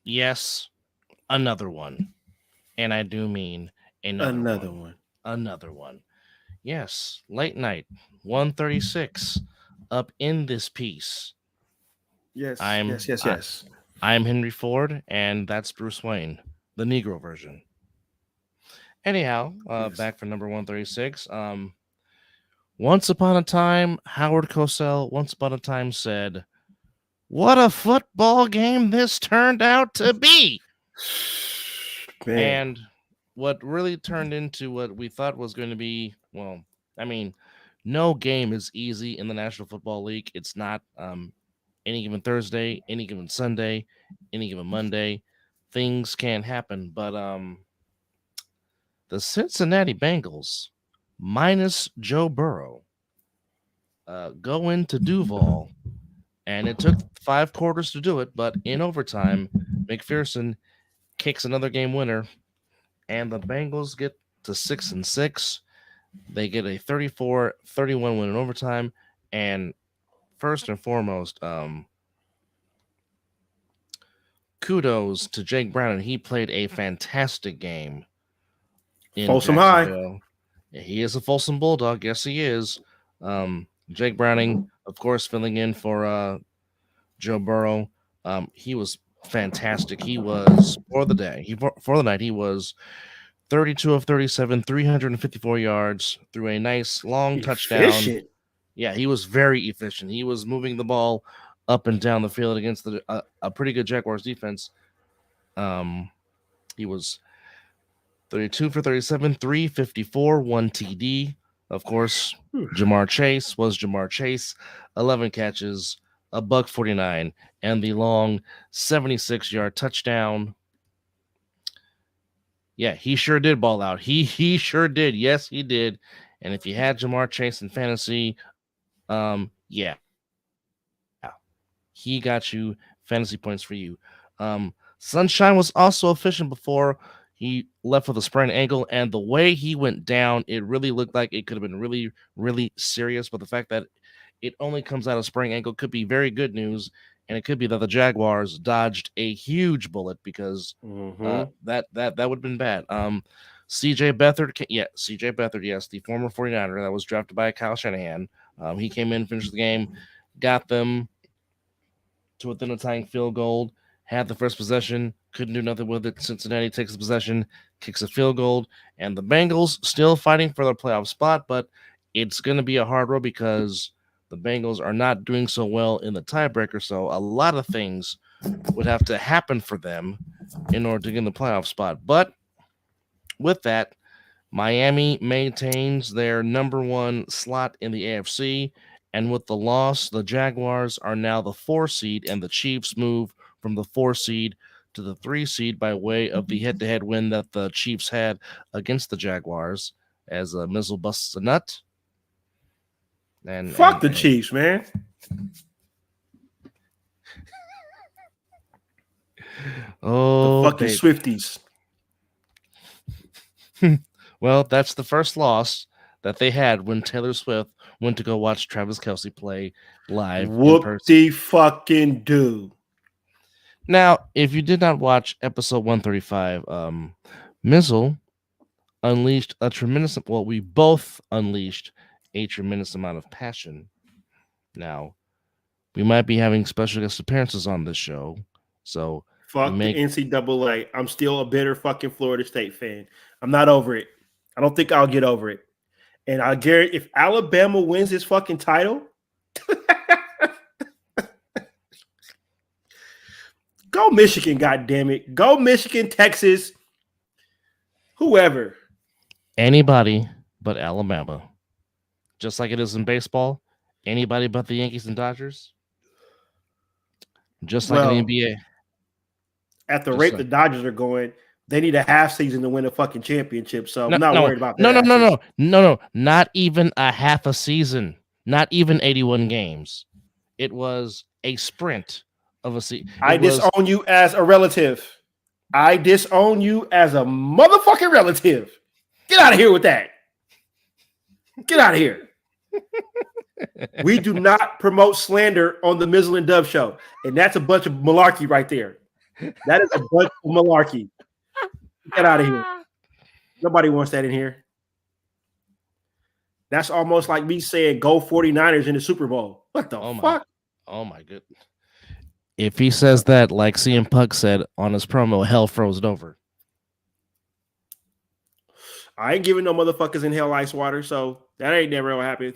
Yes, another one. And I do mean another Another one. one. Another one. Yes, late night, 136. Up in this piece. Yes, yes, I'm yes, I, yes. I'm Henry Ford, and that's Bruce Wayne, the Negro version. Anyhow, Yes. back for number 136. Once upon a time, Howard Cosell once upon a time said, "What a football game this turned out to be!" Man. And what really turned into what we thought was going to be, well, I mean, no game is easy in the National Football League. It's not. Any given Thursday, any given Sunday, any given Monday, things can happen. But the Cincinnati Bengals, minus Joe Burrow, go into Duval, and it took 5 quarters to do it. But in overtime, McPherson kicks another game winner, and the Bengals get to 6-6. They get a 34-31 win in overtime. And first and foremost, kudos to Jake Brown, and he played a fantastic game in Folsom High. Jacksonville. He is a Folsom Bulldog. Yes, he is. Jake Browning, of course, filling in for Joe Burrow. He was fantastic. He was for the day. For the night. He was 32 of 37, 354 yards through a nice long touchdown. Efficient. Yeah, he was very efficient. He was moving the ball up and down the field against a pretty good Jaguars defense. He was 32 for 37, 354, 1 TD. Of course, Jamar Chase was Jamar Chase, 11 catches, a buck 49, and the long 76-yard touchdown. Yeah, he sure did ball out. He sure did. Yes, he did. And if you had Jamar Chase in fantasy, yeah, he got you fantasy points for you. Sunshine was also efficient before he left with a sprained ankle, and the way he went down, it really looked like it could have been really, really serious. But the fact that it only comes out of sprained ankle could be very good news, and it could be that the Jaguars dodged a huge bullet because that would have been bad. CJ Beathard, CJ Beathard, yes, the former 49er that was drafted by Kyle Shanahan. He came in, finished the game, got them to within a tying field goal, had the first possession, couldn't do nothing with it. Cincinnati takes the possession, kicks a field goal, and the Bengals still fighting for their playoff spot, but it's going to be a hard road because the Bengals are not doing so well in the tiebreaker, so a lot of things would have to happen for them in order to get in the playoff spot. But with that, Miami maintains their number one slot in the AFC, and with the loss, the Jaguars are now the 4 seed, and the Chiefs move from the 4 seed to the 3 seed by way of the head-to-head win that the Chiefs had against the Jaguars as Mizzle busts a nut. Fuck the Chiefs, man. Oh, the fucking baby. Swifties. Well, that's the first loss that they had when Taylor Swift went to go watch Travis Kelce play live in person. Whoop-de-fucking do. Now, if you did not watch episode 135, Mizzle unleashed a tremendous, well, we both unleashed a tremendous amount of passion. Now, we might be having special guest appearances on this show, so fuck the NCAA. I'm still a bitter fucking Florida State fan. I'm not over it. I don't think I'll get over it. And I guarantee if Alabama wins this fucking title, go Michigan, goddammit. Go Michigan, Texas, whoever. Anybody but Alabama. Just like it is in baseball, anybody but the Yankees and Dodgers. Just like in the NBA. At the rate the Dodgers are going, they need a half season to win a fucking championship. So I'm not worried about that. No. Not even a half a season. Not even 81 games. It was a sprint of a season. I disown you as a relative. I disown you as a motherfucking relative. Get out of here with that. Get out of here. We do not promote slander on the Mizzle and Dub Show. And that's a bunch of malarkey right there. That is a bunch of malarkey. Get out of here. Nobody wants that in here. That's almost like me saying go 49ers in the Super Bowl. What the fuck? Oh my goodness. If he says that, like CM Punk said on his promo, hell froze over. I ain't giving no motherfuckers in hell ice water, so that ain't never gonna happen.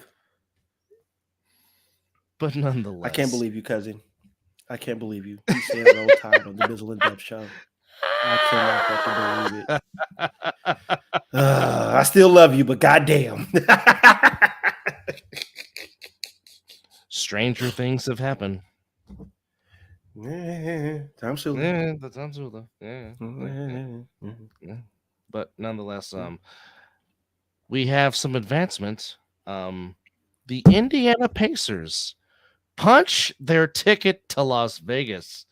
But nonetheless, I can't believe you, cousin. I can't believe you. You said Roll Tide on the Mizzle and Dub Show. I cannot fucking believe it. I still love you, but goddamn. Stranger things have happened. Time soon. Yeah, that sounds cool. Yeah. But nonetheless, we have some advancement. The Indiana Pacers punch their ticket to Las Vegas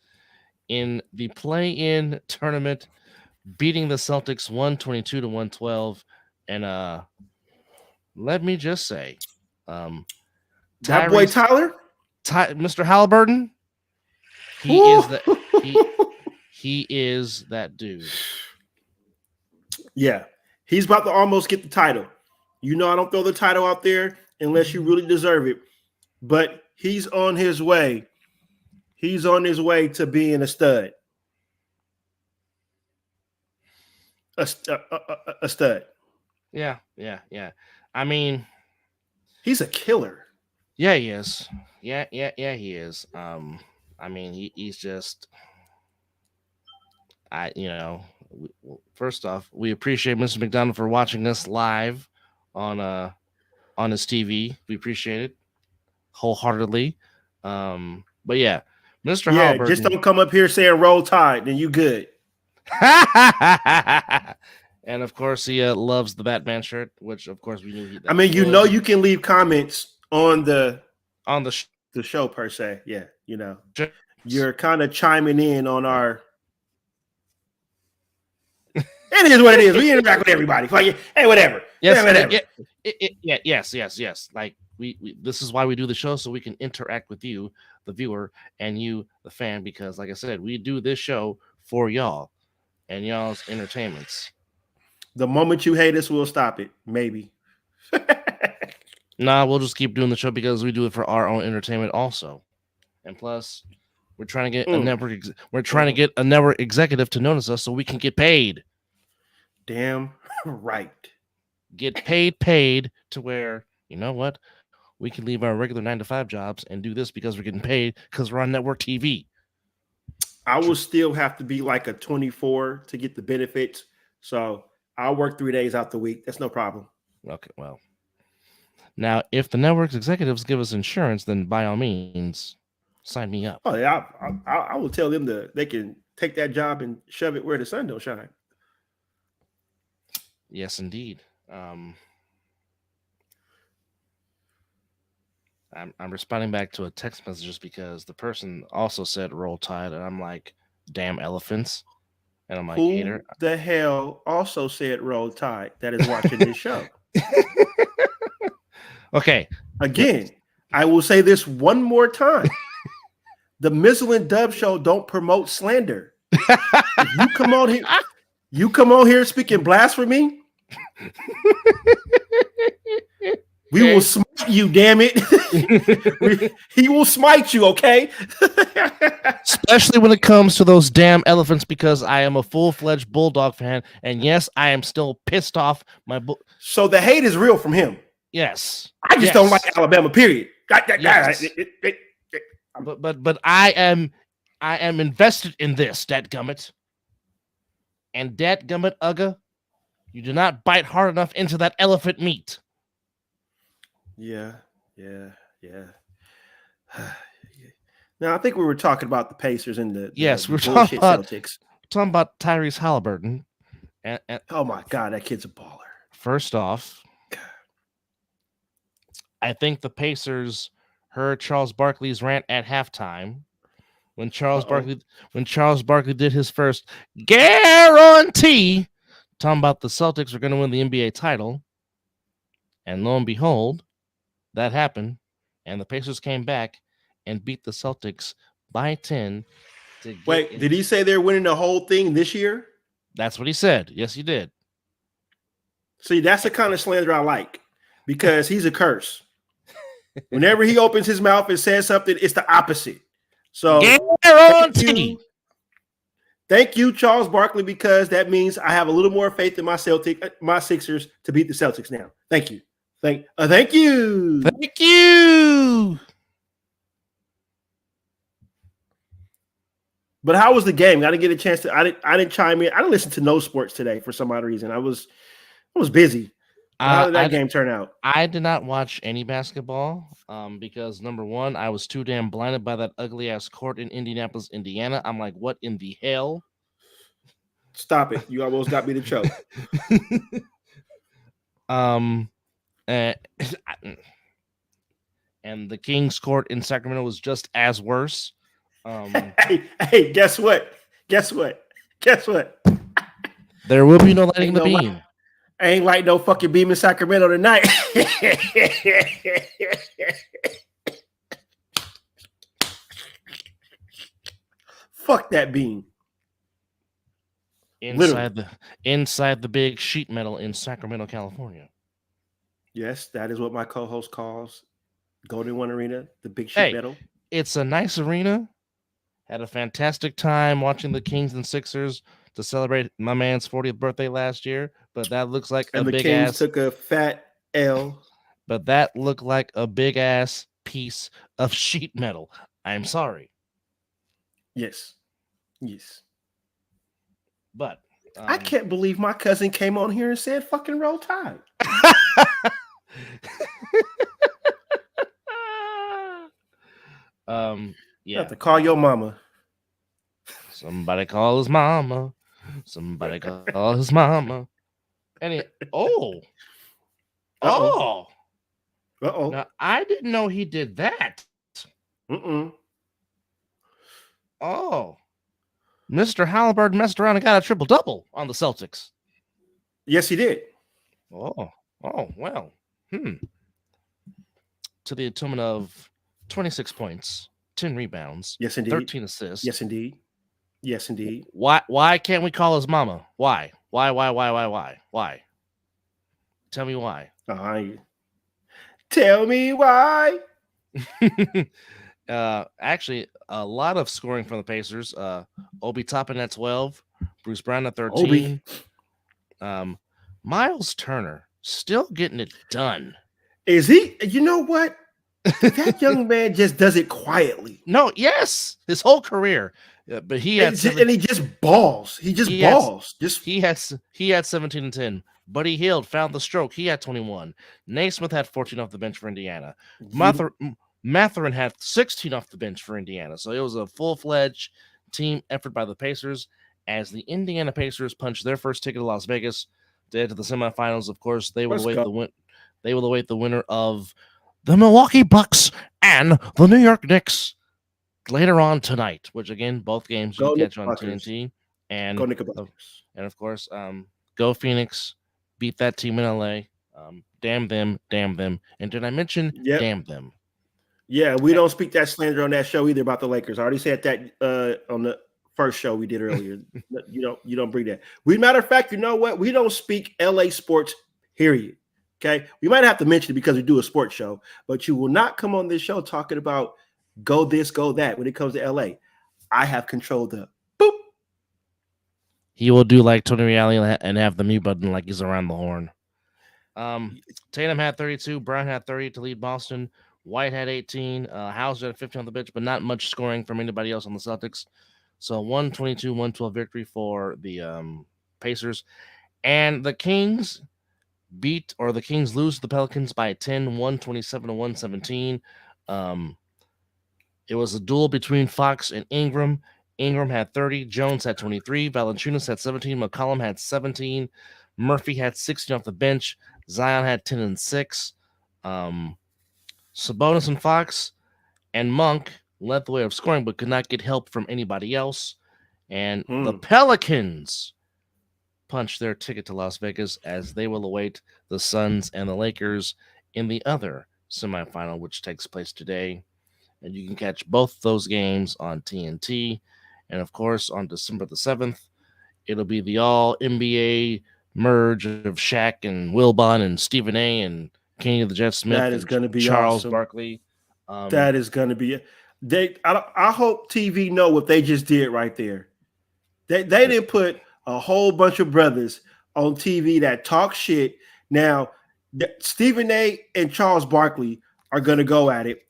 in the play-in tournament, beating the Celtics 122-112. And let me just say, that boy Tyler, Mr. Halliburton, he is that dude. Yeah, he's about to almost get the title. You know, I don't throw the title out there unless you really deserve it. But he's on his way. He's on his way to being a stud. A stud. Yeah. I mean, he's a killer. Yeah, he is. Yeah, he is. I mean, he's just. First off, we appreciate Mr. McDonald for watching us live on his TV. We appreciate it wholeheartedly. But yeah, Mr. Halliburton. Just don't come up here saying Roll Tide, then you good. And of course, he loves the Batman shirt, which of course we knew. You can leave comments on the show per se. Yeah, you're kind of chiming in on our. It is what it is. We interact with everybody. Like, hey, whatever. Yes, yeah, whatever. Yes. Like we this is why we do the show, so we can interact with you, the viewer, and you, the fan, because like I said, we do this show for y'all and y'all's entertainments. The moment you hate us, we'll stop it. Maybe. Nah, we'll just keep doing the show because we do it for our own entertainment also. And plus, we're trying to get a network. We're trying to get a network executive to notice us so we can get paid. Damn right. Get paid to where, you know what? We can leave our regular 9-to-5 jobs and do this because we're getting paid because we're on network TV. I will still have to be like a 24 to get the benefits. So I'll work 3 days out the week. That's no problem. Okay, well. Now, if the network's executives give us insurance, then by all means, sign me up. Oh, yeah. I will tell them they can take that job and shove it where the sun don't shine. Yes, indeed. I'm responding back to a text message just because the person also said Roll Tide, and I'm like, damn elephants. And I'm like, who hater. The hell also said Roll Tide that is watching this show? Okay. Again, I will say this one more time. The Mizzle and Dub Show don't promote slander. If you come on here speaking blasphemy, we will smite you, damn it. He will smite you, okay? Especially when it comes to those damn elephants, because I am a full-fledged Bulldog fan, and yes, I am still pissed off. So the hate is real from him. Yes. I just don't like Alabama, period. Yes. But I am invested in this, dadgummit. And dadgummit, Ugga, you do not bite hard enough into that elephant meat. Yeah. Now I think we were talking about the Pacers and the we're talking about Celtics. Talking about Tyrese Halliburton. And oh my God, that kid's a baller. First off, I think the Pacers heard Charles Barkley's rant at halftime when Charles Barkley did his first guarantee talking about the Celtics were going to win the NBA title. And lo and behold, that happened, and the Pacers came back and beat the Celtics by 10 to get Wait, in. did he say they're winning the whole thing this year? That's what he said. Yes, he did. See, that's the kind of slander I like because he's a curse. Whenever he opens his mouth and says something, it's the opposite. So thank you, Charles Barkley, because that means I have a little more faith in my Sixers to beat the Celtics now. Thank you. Thank you. Thank you. But how was the game? I didn't get a chance to. I didn't chime in. I didn't listen to no sports today for some odd reason. I was busy. How did that game turn out? I did not watch any basketball because number one, I was too damn blinded by that ugly ass court in Indianapolis, Indiana. I'm like, what in the hell? Stop it! You almost got me to choke. And the Kings court in Sacramento was just as worse. Hey, guess what? There will be no lighting the beam. I ain't like no fucking beam in Sacramento tonight. Fuck that beam. Inside the big sheet metal in Sacramento, California. Yes, that is what my co-host calls Golden One Arena, the big sheet metal. It's a nice arena. Had a fantastic time watching the Kings and Sixers to celebrate my man's 40th birthday last year, but that looks like a big Kings ass took a fat L. But that looked like a big ass piece of sheet metal. I'm sorry. Yes. But I can't believe my cousin came on here and said fucking Roll Tide. Yeah. Have to call your mama. Somebody call his mama. Somebody call his mama. Uh-oh. Now, I didn't know he did that. Oh. Mr. Halliburton messed around and got a triple-double on the Celtics. Yes, he did. Oh, well. To the tune of 26 points, 10 rebounds, yes, indeed. 13 assists. Yes, indeed. Why can't we call his mama? Why? Tell me why. Tell me why. Actually, a lot of scoring from the Pacers. Obi Toppin at 12, Bruce Brown at 13. Miles Turner still getting it done. Is he? You know what? That young man just does it quietly. No, yes, his whole career. But he had and he just balls. He balls. He had 17 and 10. Buddy Hield found the stroke. He had 21. Naismith had 14 off the bench for Indiana. Mathurin had 16 off the bench for Indiana. So it was a full-fledged team effort by the Pacers as the Indiana Pacers punched their first ticket to Las Vegas to head to the semifinals. Of course, they will await the winner of the Milwaukee Bucks and the New York Knicks later on tonight, which again, both games you can catch on TNT. And of course, go Phoenix, beat that team in LA. Damn them. And did I mention damn them? Yeah, we don't speak that slander on that show either about the Lakers. I already said that on the first show we did earlier. You don't bring that. Matter of fact, you know what? We don't speak LA sports, period. Okay, we might have to mention it because we do a sports show, but you will not come on this show talking about go this, go that. When it comes to LA, I have control the boop. He will do like Tony Reali and have the mute button like he's around the horn. Tatum had 32, Brown had 30 to lead Boston. White had 18, Hauser had 15 on the bench, but not much scoring from anybody else on the Celtics. So 122-112 victory for the Pacers. And the Kings lose to the Pelicans by 10, 127-117. It was a duel between Fox and Ingram. Ingram had 30, Jones had 23, Valanciunas had 17, McCollum had 17, Murphy had 16 off the bench, Zion had 10 and 6. Sabonis and Fox and Monk led the way of scoring, but could not get help from anybody else. And the Pelicans punched their ticket to Las Vegas as they will await the Suns and the Lakers in the other semifinal, which takes place today. And you can catch both those games on TNT. And of course, on December the 7th, it'll be the all NBA merge of Shaq and Wilbon and Stephen A. and Kenny the Jet Smith That is and going to be Charles awesome. Barkley. That is going to be I hope TV know what they just did right there. They didn't put a whole bunch of brothers on TV that talk shit. Now, Stephen A. and Charles Barkley are going to go at it.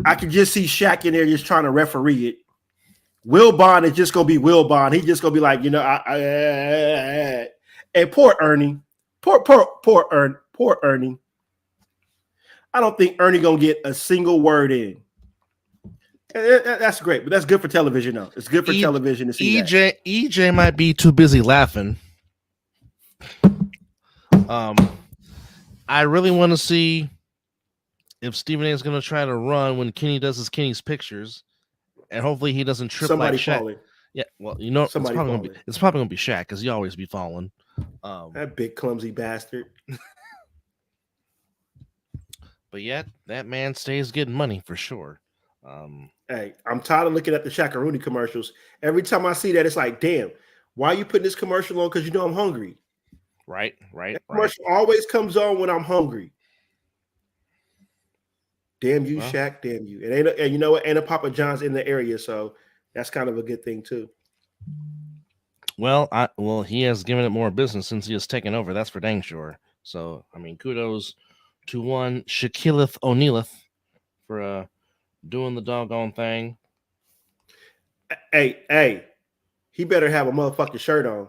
I can just see Shaq in there just trying to referee it. Will Bond is just going to be Will Bond. He's just going to be like, and poor Ernie. Poor Ernie. I don't think Ernie going to get a single word in. That's great, but that's good for television, though. It's good for television to see that. EJ might be too busy laughing. I really want to see if Stephen A. is going to try to run when Kenny does his Kenny's pictures, and hopefully he doesn't trip Somebody like Shaq. falling. Yeah, well, you know, Somebody it's probably gonna be Shaq because he always be falling. That big clumsy bastard. But yet, that man stays getting money for sure. Hey, I'm tired of looking at the Shaq-a-Rooney commercials. Every time I see that, it's like, damn, why are you putting this commercial on? Because you know I'm hungry. Right. That commercial always comes on when I'm hungry. Damn you, Shaq, damn you. And you know what? Ain't a Papa John's in the area, so that's kind of a good thing too. Well, he has given it more business since he has taken over. That's for dang sure. So, I mean, kudos to one Shaquille O'Neal for doing the doggone thing. Hey, he better have a motherfucking shirt on.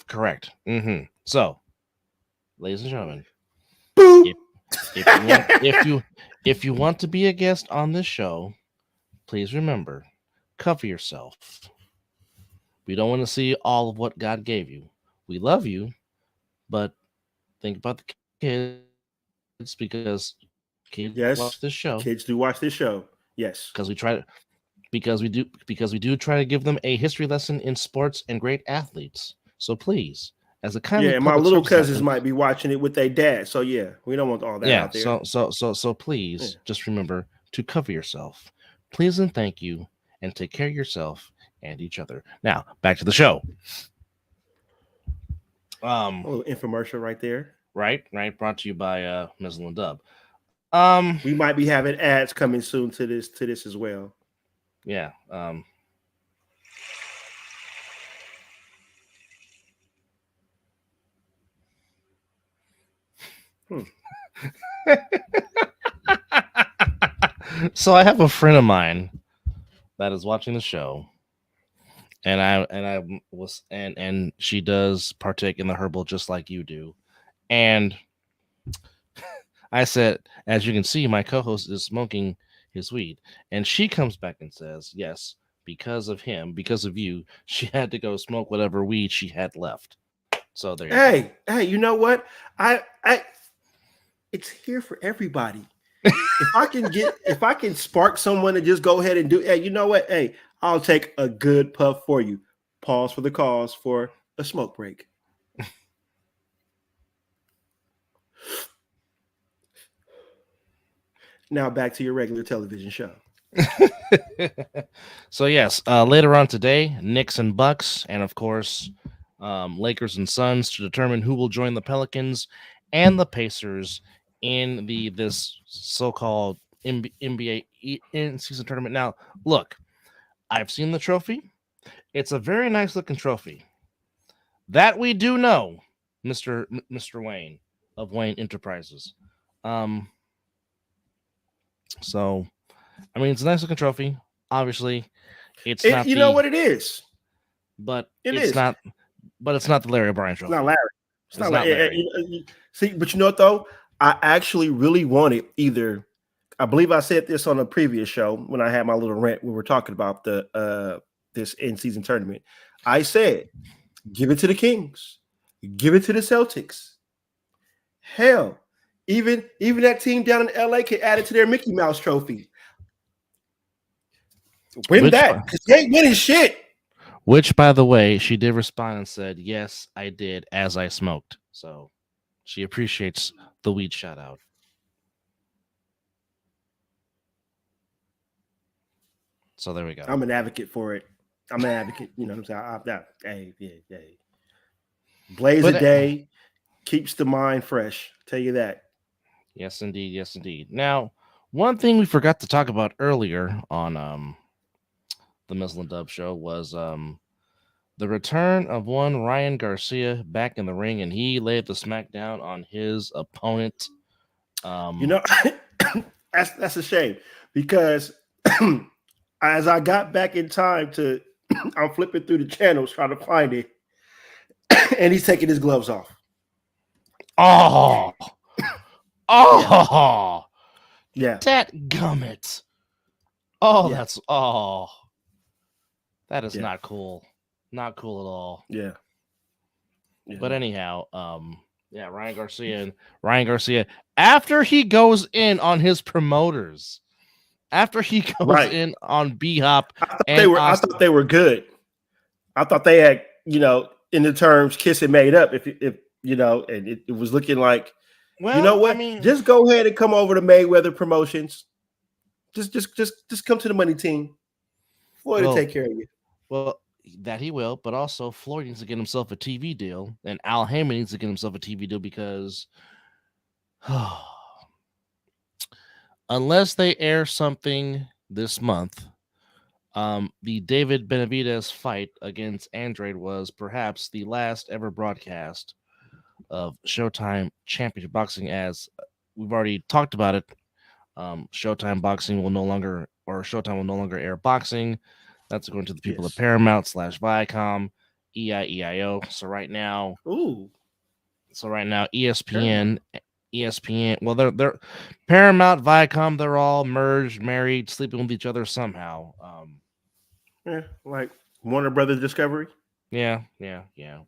Correct. So, ladies and gentlemen, if you want to be a guest on this show, please remember, cover yourself. We don't want to see all of what God gave you. We love you, but think about the kids because kids watch this show. Kids do watch this show. Yes, because we do try to give them a history lesson in sports and great athletes. So please, as a kind and my little cousins might be watching it with their dad. So yeah, we don't want all that out there. So please just remember to cover yourself. Please and thank you, and take care of yourself and each other. Now back to the show. A little infomercial right there. Right. Brought to you by Mizzle and Dub. We might be having ads coming soon to this as well. Yeah. So I have a friend of mine that is watching the show, and she does partake in the herbal just like you do. And I said, as you can see, my co-host is smoking his weed, and she comes back and says, yes, because of him, because of you, she had to go smoke whatever weed she had left. So there. Hey, you know what? I it's here for everybody. if I can spark someone to just go ahead and do, hey, you know what? Hey, I'll take a good puff for you. Pause for the cause for a smoke break. Now back to your regular television show. So yes, later on today, Knicks and Bucks, and of course, Lakers and Suns to determine who will join the Pelicans and the Pacers in this so-called NBA in-season tournament. Now, look, I've seen the trophy. It's a very nice looking trophy. That we do know, Mr. Wayne of Wayne Enterprises. So, I mean, it's a nice looking trophy. Obviously, it's not. You know what it is, but it's not. But it's not the Larry O'Brien trophy. It's not Larry. It's not Larry. See, but you know what though? I actually really wanted either. I believe I said this on a previous show when I had my little rant. We were talking about this in-season tournament. I said, give it to the Kings, give it to the Celtics. Hell, even that team down in LA could add it to their Mickey Mouse trophy. Win that, because they ain't winning shit. Which, by the way, she did respond and said, yes, I did, as I smoked. So she appreciates the weed shout out. So there we go. I'm an advocate for it. I'm an advocate. You know what I'm saying? Hey. Blaze a day keeps the mind fresh. Tell you that. Yes, indeed. Yes, indeed. Now, one thing we forgot to talk about earlier on the Mizzle and Dub show was the return of one Ryan Garcia back in the ring, and he laid the smackdown on his opponent. You know, that's a shame because as I got back in time to, I'm flipping through the channels trying to find it, and he's taking his gloves off. Oh, yeah, that gummit. Oh, yeah. That is not cool. Not cool at all. Yeah. But anyhow, Ryan Garcia, after he goes in on his promoters, after he goes in on B-Hop, I thought they were good. I thought they had, in the terms kiss and made up. If and it was looking like, well, you know what? I mean, just go ahead and come over to Mayweather Promotions. Just come to the money team. Floyd will take care of you. Well, that he will, but also Floyd needs to get himself a TV deal, and Al Heyman needs to get himself a TV deal because unless they air something this month, the David Benavidez fight against Andrade was perhaps the last ever broadcast of Showtime Championship Boxing. As we've already talked about it, Showtime Boxing will no longer, or Showtime will no longer air boxing. That's according to the people at Paramount / Viacom, EIEIO. So right now, ESPN. Well, they're Paramount, Viacom. They're all merged, married, sleeping with each other somehow. Like Warner Brothers Discovery. Yeah.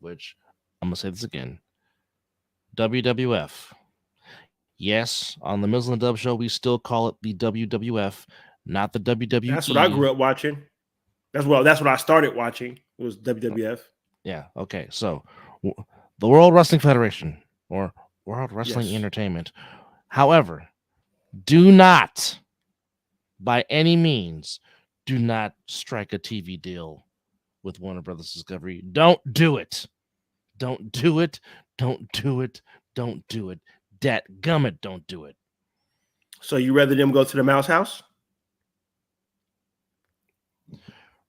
Which I'm gonna say this again. WWF. Yes, on the Mizzle and Dub show, we still call it the WWF, not the WWE. That's what I grew up watching. That's what I started watching. Was WWF. Yeah. Okay. So, the World Wrestling Federation or World Wrestling Entertainment. However, do not, by any means, do not strike a TV deal with Warner Brothers Discovery. Don't do it. Don't do it. Don't do it. Don't do it. Dadgummit, don't do it. So you rather them go to the Mouse House?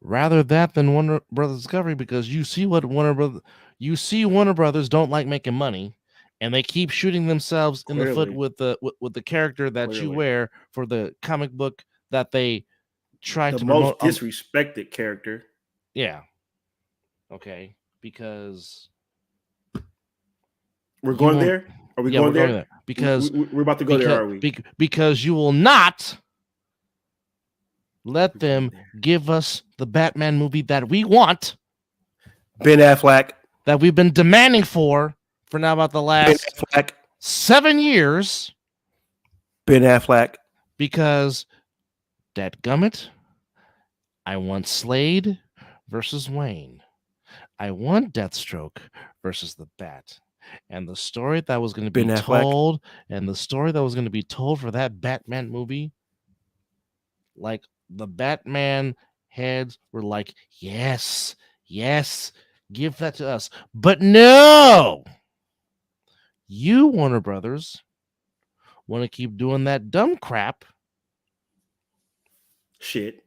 Rather that than Warner Brothers Discovery, because you see what Warner Brothers don't like making money, and they keep shooting themselves in the foot with the character that you wear for the comic book that they try to promote. The most disrespected character. Yeah. Okay. Because we're going there. Are we going there? Because we're about to go there, are we? Because you will not let them give us the Batman movie that we want. Ben Affleck. That we've been demanding for now about the last 7 years. Ben Affleck. Because, dadgummit, I want Slade versus Wayne. I want Deathstroke versus the Bat. And the story that was going to be told, for that Batman movie, like the Batman heads were like, yes, give that to us. But no, you, Warner Brothers, want to keep doing that dumb crap. Shit.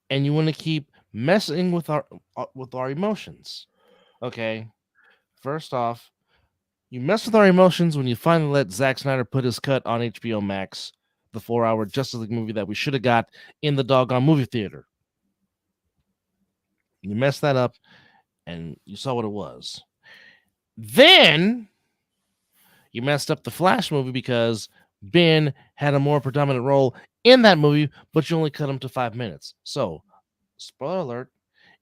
And you want to keep messing with our emotions. Okay. First off, you mess with our emotions when you finally let Zack Snyder put his cut on HBO Max, the 4-hour Justice League movie that we should have got in the doggone movie theater. You messed that up, and you saw what it was. Then you messed up the Flash movie because Ben had a more predominant role in that movie, but you only cut him to 5 minutes. So, spoiler alert,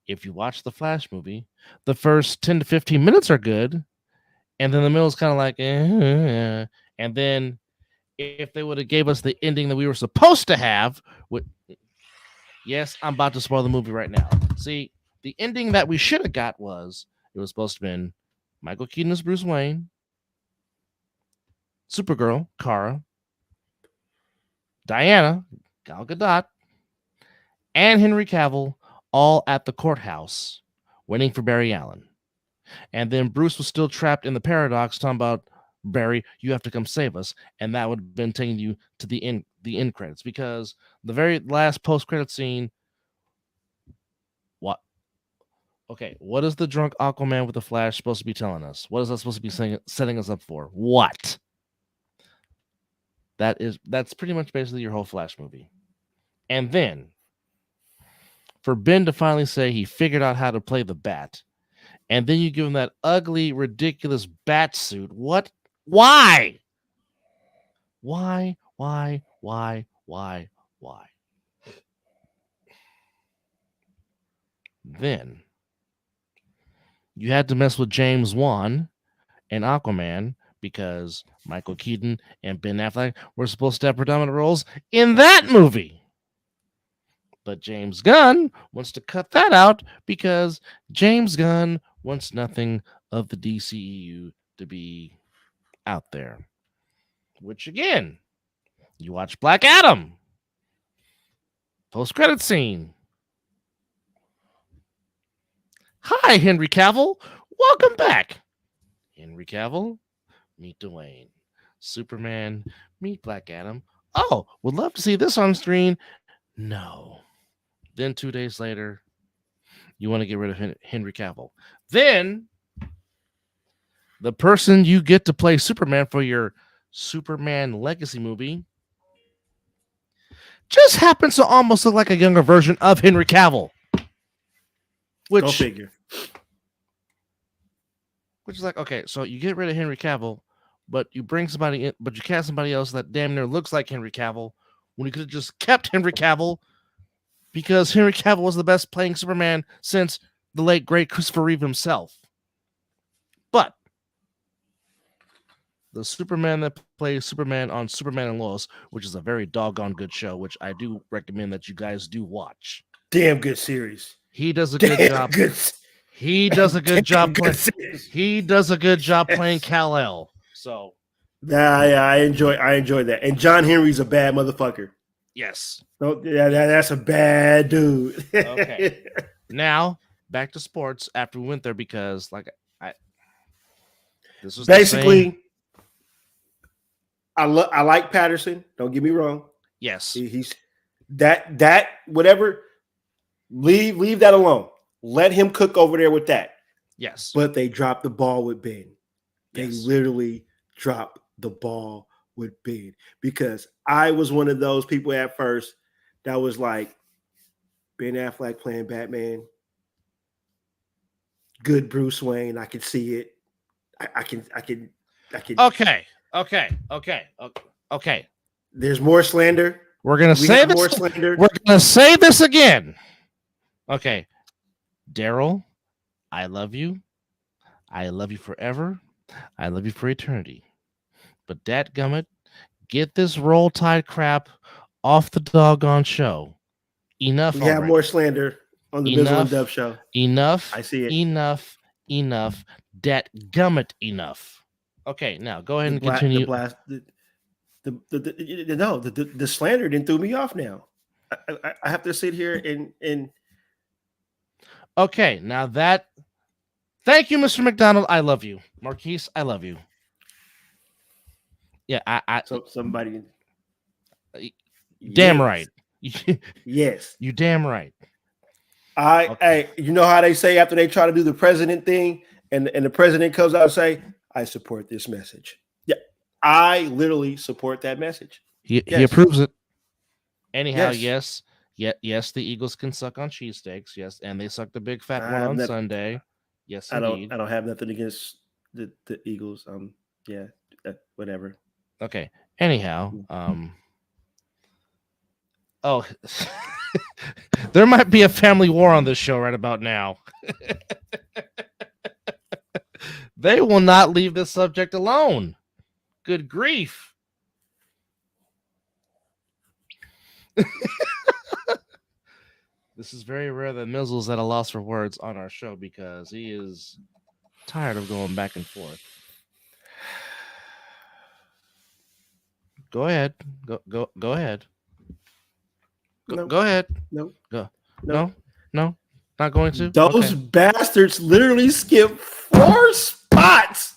if you watch the Flash movie, the first 10 to 15 minutes are good, and then the middle is kind of like, and then if they would have gave us the ending that we were supposed to have, yes, I'm about to spoil the movie right now. See, the ending that we should have got was, it was supposed to have been Michael Keaton as Bruce Wayne, Supergirl, Kara, Diana, Gal Gadot, and Henry Cavill all at the courthouse waiting for Barry Allen. And then Bruce was still trapped in the paradox, talking about Barry, you have to come save us, and that would have been taking you to the end credits, because the very last post credit scene. What? Okay, what is the drunk Aquaman with the Flash supposed to be telling us? What is that supposed to be setting us up for? What? That's pretty much basically your whole Flash movie. And then for Ben to finally say he figured out how to play the bat, and then you give him that ugly, ridiculous bat suit. What? Why? Why? Why? Why? Why? Why? Then you had to mess with James Wan and Aquaman because Michael Keaton and Ben Affleck were supposed to have predominant roles in that movie. But James Gunn wants to cut that out because James Gunn wants nothing of the DCEU to be out there. Which, again, you watch Black Adam. Post-credit scene. Hi, Henry Cavill. Welcome back. Henry Cavill, meet Dwayne. Superman, meet Black Adam. Oh, would love to see this on screen. No. Then 2 days later, you want to get rid of Henry Cavill. Then the person you get to play Superman for your Superman Legacy movie just happens to almost look like a younger version of Henry Cavill. Go figure. Which is like, okay, so you get rid of Henry Cavill, but you bring somebody in, but you cast somebody else that damn near looks like Henry Cavill, when you could have just kept Henry Cavill, because Henry Cavill was the best playing Superman since the late great Christopher Reeve himself. But the Superman that plays Superman on Superman and Lois, which is a very doggone good show, which I do recommend that you guys do watch. Damn good series. He does a good job. He does a good job playing. He does a good job playing Kal-El. So, yeah, I enjoy that. And John Henry's a bad motherfucker. Yes. So, yeah, that's a bad dude. Okay. Now back to sports. After we went there, because this was basically. I like Patterson. Don't get me wrong. Yes. He's that whatever. Leave that alone. Let him cook over there with that. Yes. But they dropped the ball with Ben. They literally dropped the ball with Ben, because I was one of those people at first that was like, Ben Affleck playing Batman, good Bruce Wayne. I can see it. I can. Okay. There's more slander. We're gonna say this. More slander. We're gonna say this again. Okay, Daryl, I love you. I love you forever. I love you for eternity. But dadgummit, get this Roll Tide crap off the doggone show. Enough. We have more slander on the Mizzle and Dub Show. Enough. I see it. Enough. Dadgummit, enough. Okay, now go ahead and continue. The slander didn't throw me off now. I have to sit here and. Okay, now that. Thank you, Mr. McDonald. I love you, Marquise. I love you. Yeah, So somebody. Damn right. Yes, you damn right. Hey, you know how they say after they try to do the president thing, and the president comes out and say, "I support this message." Yeah, I literally support that message. He approves it. Anyhow, yes, the Eagles can suck on cheesesteaks, yes, and they suck the big fat one on Sunday. Yes, indeed. I don't have nothing against the Eagles. Whatever. Okay. Anyhow, oh, there might be a family war on this show right about now. They will not leave this subject alone. Good grief. This is very rare that Mizzle's at a loss for words on our show, because he is tired of going back and forth. Go ahead. Go ahead. no, Go ahead. no, Go. no. No, not going to. Those Okay. bastards literally skipped 4 spots.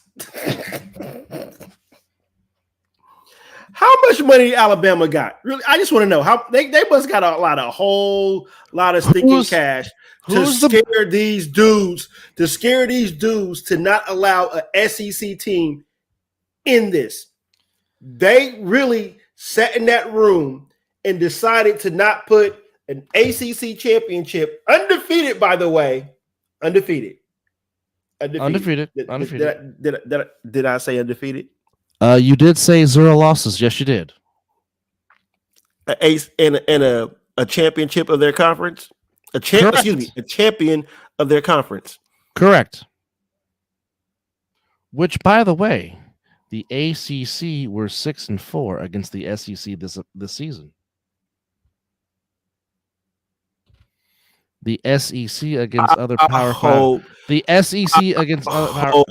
How much money Alabama got? Really, I just want to know how they must got a whole lot of stinking cash to scare these dudes, to not allow a SEC team in this. They really sat in that room and decided to not put an ACC championship, undefeated, by the way, undefeated. Undefeated. Did I say undefeated? You did say 0 losses. Yes, you did. An ace and a championship of their conference. A champion of their conference. Correct. Which, by the way, the ACC were 6-4 against the SEC this season. The SEC against other power conferences. The SEC against other power.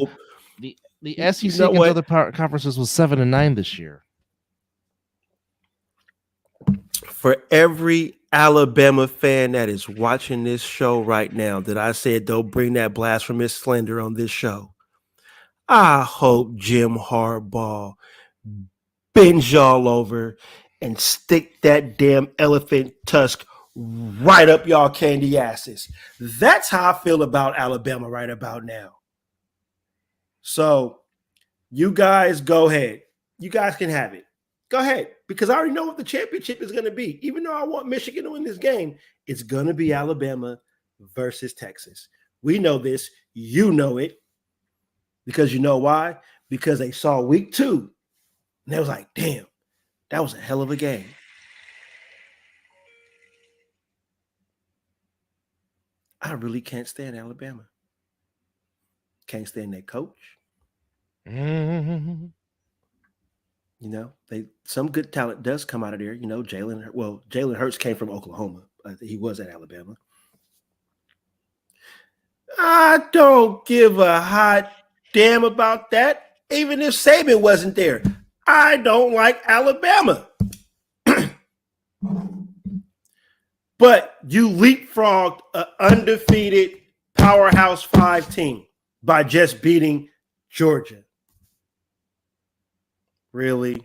The SEC against other power conferences was 7-9 this year. For every Alabama fan that is watching this show right now, that I said don't bring that blasphemous slander on this show, I hope Jim Harbaugh bends y'all over and stick that damn elephant tusk right up y'all candy asses. That's how I feel about Alabama right about now. So you guys go ahead. You guys can have it. Go ahead, because I already know what the championship is going to be. Even though I want Michigan to win this game, it's going to be Alabama versus Texas. We know this. You know it. Because you know why? Because they saw week 2, and they was like, damn, that was a hell of a game. I really can't stand Alabama. Can't stand their coach. Mm-hmm. You know, some good talent does come out of there. You know, Jalen Hurts came from Oklahoma. He was at Alabama. I don't give a hot damn about that. Even if Saban wasn't there, I don't like Alabama. But you leapfrogged an undefeated Powerhouse 5 team by just beating Georgia. Really?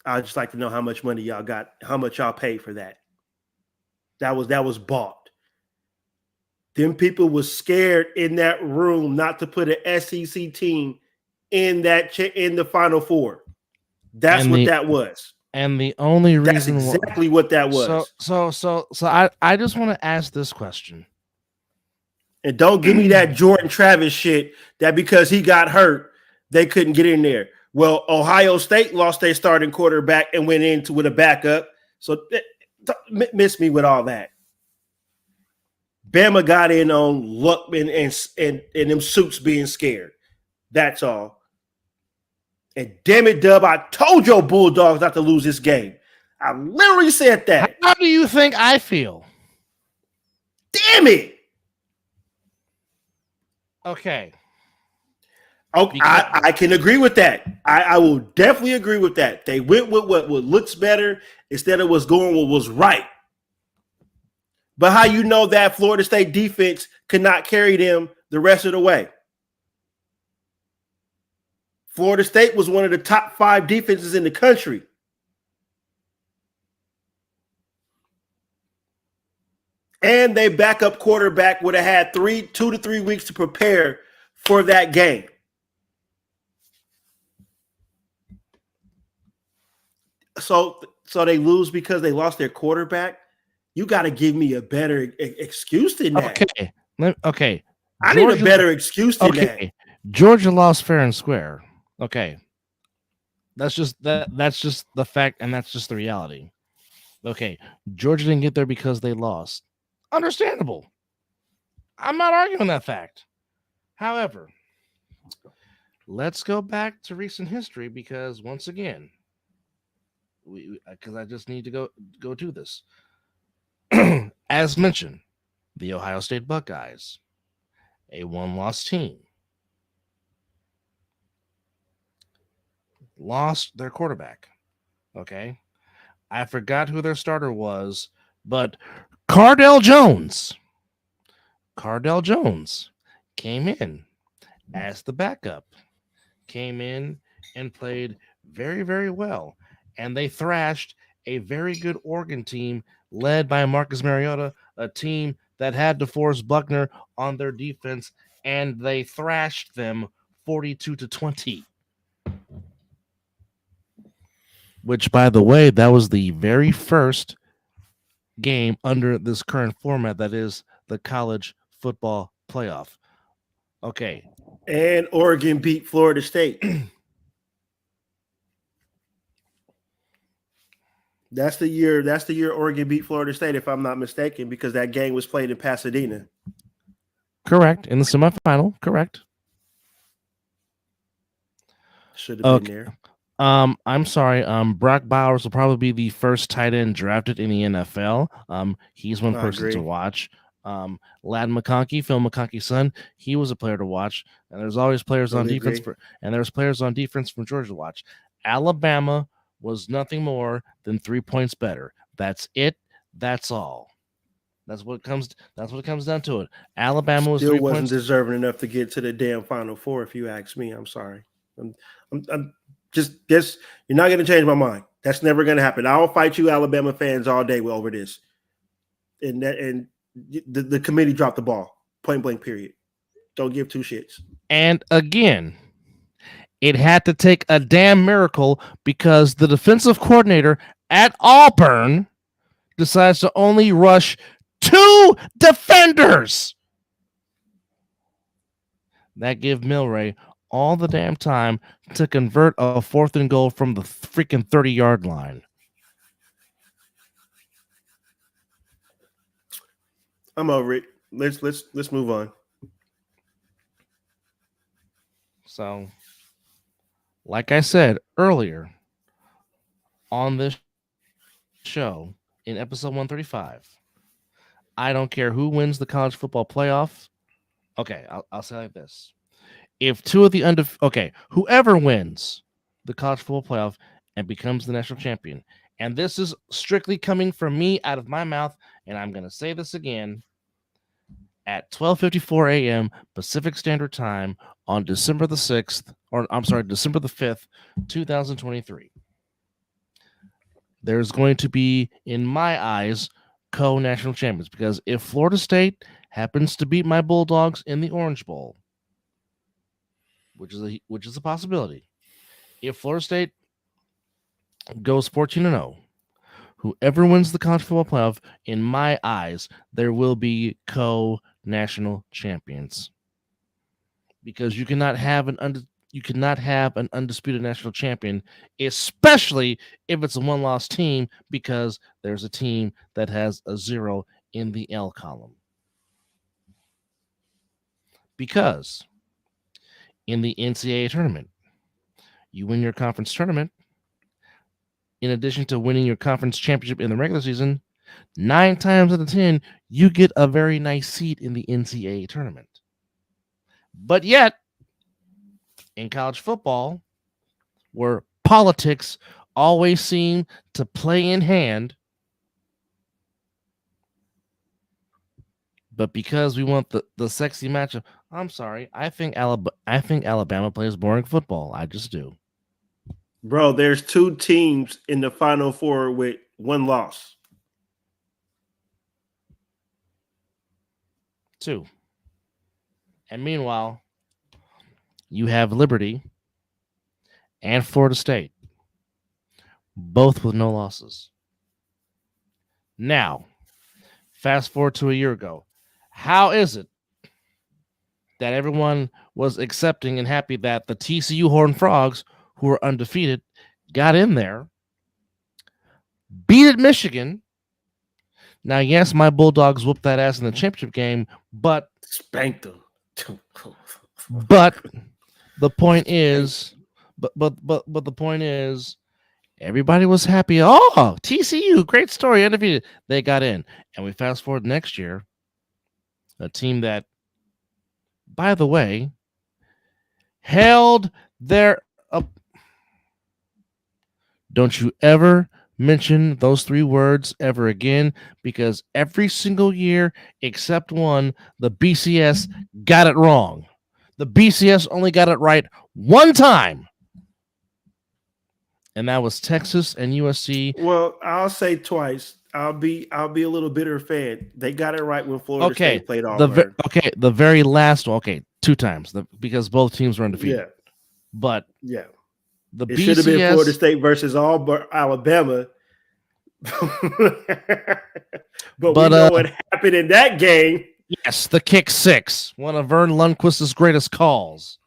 I'd just like to know how much money y'all got, how much y'all paid for that. That was bought. Them people was scared in that room not to put an SEC team in the Final Four. That's what that was. And the only reason that's exactly what that was. So I just want to ask this question. And don't give me that Jordan Travis shit that because he got hurt, they couldn't get in there. Well, Ohio State lost their starting quarterback and went into with a backup. So miss me with all that. Bama got in on luck and them suits being scared. That's all. And damn it, Dub, I told your Bulldogs not to lose this game. I literally said that. How do you think I feel? Damn it. Okay. I can agree with that. I will definitely agree with that. They went with what looks better instead of what's going what was right. But how you know that Florida State defense could not carry them the rest of the way? Florida State was one of the top 5 defenses in the country. And their backup quarterback would have had 2 to 3 weeks to prepare for that game. So they lose because they lost their quarterback. You got to give me a better excuse than that. Okay. I need a better excuse than that. Georgia lost fair and square. Okay. That's just the fact, and that's just the reality. Okay. Georgia didn't get there because they lost. Understandable. I'm not arguing that fact. However, let's go back to recent history because once again, because I just need to go to this. As mentioned, the Ohio State Buckeyes, a 1-loss team, lost their quarterback. Okay. I forgot who their starter was, but Cardell Jones. Cardell Jones came in as the backup, came in and played very, very well. And they thrashed a very good Oregon team led by Marcus Mariota, a team that had DeForest Buckner on their defense, and they thrashed them 42-20. Which, by the way, that was the very first game under this current format, that is the college football playoff. Okay. And Oregon beat Florida State. That's the year Oregon beat Florida State, if I'm not mistaken, because that game was played in Pasadena. Correct. In the semifinal. Correct. Should have been there. I'm sorry. Brock Bowers will probably be the first tight end drafted in the NFL. He's one person to watch. Ladd McConkey, Phil McConkey's son, he was a player to watch. And there's always players on defense there's players on defense from Georgia to watch. Alabama was nothing more than 3 points better. That's it. That's all. That's what it comes down to. It. Alabama was still wasn't deserving enough to get to the damn Final Four, if you ask me. I'm sorry. I'm just guess you're not going to change my mind. That's never going to happen. I'll fight you Alabama fans all day over this. And the committee dropped the ball. Point blank, period. Don't give two shits. And again, it had to take a damn miracle because the defensive coordinator at Auburn decides to only rush 2 defenders. That give Milray all the damn time to convert a 4th and goal from the freaking 30-yard line. I'm over it. Let's move on. So, like I said earlier on this show in episode 135, I don't care who wins the college football playoff. Okay, I'll say it like this. If 2 of the whoever wins the college football playoff and becomes the national champion, and this is strictly coming from me out of my mouth, and I'm going to say this again, at 12:54 a.m. Pacific Standard Time on December the 5th, 2023. There's going to be, in my eyes, co-national champions, because if Florida State happens to beat my Bulldogs in the Orange Bowl, which is a possibility, if Florida State goes 14-0, whoever wins the college football playoff, in my eyes, there will be co-national champions, because you cannot have an undisputed national champion, especially if it's a one-loss team, because there's a team that has a 0 in the L column. Because in the NCAA tournament, you win your conference tournament, in addition to winning your conference championship in the regular season, 9 times out of 10, you get a very nice seat in the NCAA tournament. But yet, in college football, where politics always seem to play in hand, but because we want the sexy matchup, I'm sorry, I think Alabama plays boring football. I just do. Bro, there's 2 teams in the Final Four with 1 loss. 2. And meanwhile, you have Liberty and Florida State, both with no losses. Now, fast forward to a year ago. How is it that everyone was accepting and happy that the TCU Horned Frogs, who were undefeated, got in there, beat at Michigan? Now, yes, my Bulldogs whooped that ass in the championship game, but spanked them. But the point is, but the point is, everybody was happy. Oh, TCU, great story, undefeated. They got in, and we fast forward next year, a team that, by the way, held their. Don't you ever mention those 3 words ever again because every single year except one, the BCS got it wrong. The BCS only got it right one time. And that was Texas and USC. Well, I'll say twice. I'll be a little bitter fan. They got it right when Florida State played Auburn. The very last one. Okay, 2 times because both teams were undefeated. Yeah. But yeah, the it BCS should have been Florida State versus Alabama. but we know what happened in that game. Yes, the kick 6, one of Vern Lundquist's greatest calls.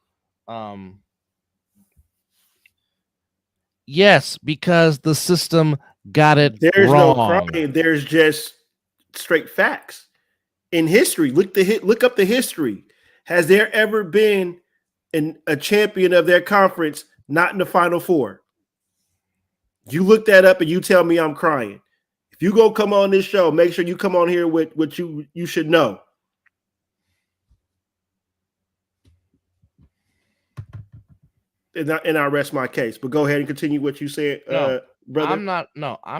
Yes, because the system got it There's wrong. No crying. There's just straight facts. In history, look up the history. Has there ever been a champion of their conference not in the Final Four? You look that up and you tell me I'm crying. If you go come on this show, make sure you come on here with what you should know. And I rest my case. But go ahead and continue what you said, brother. I'm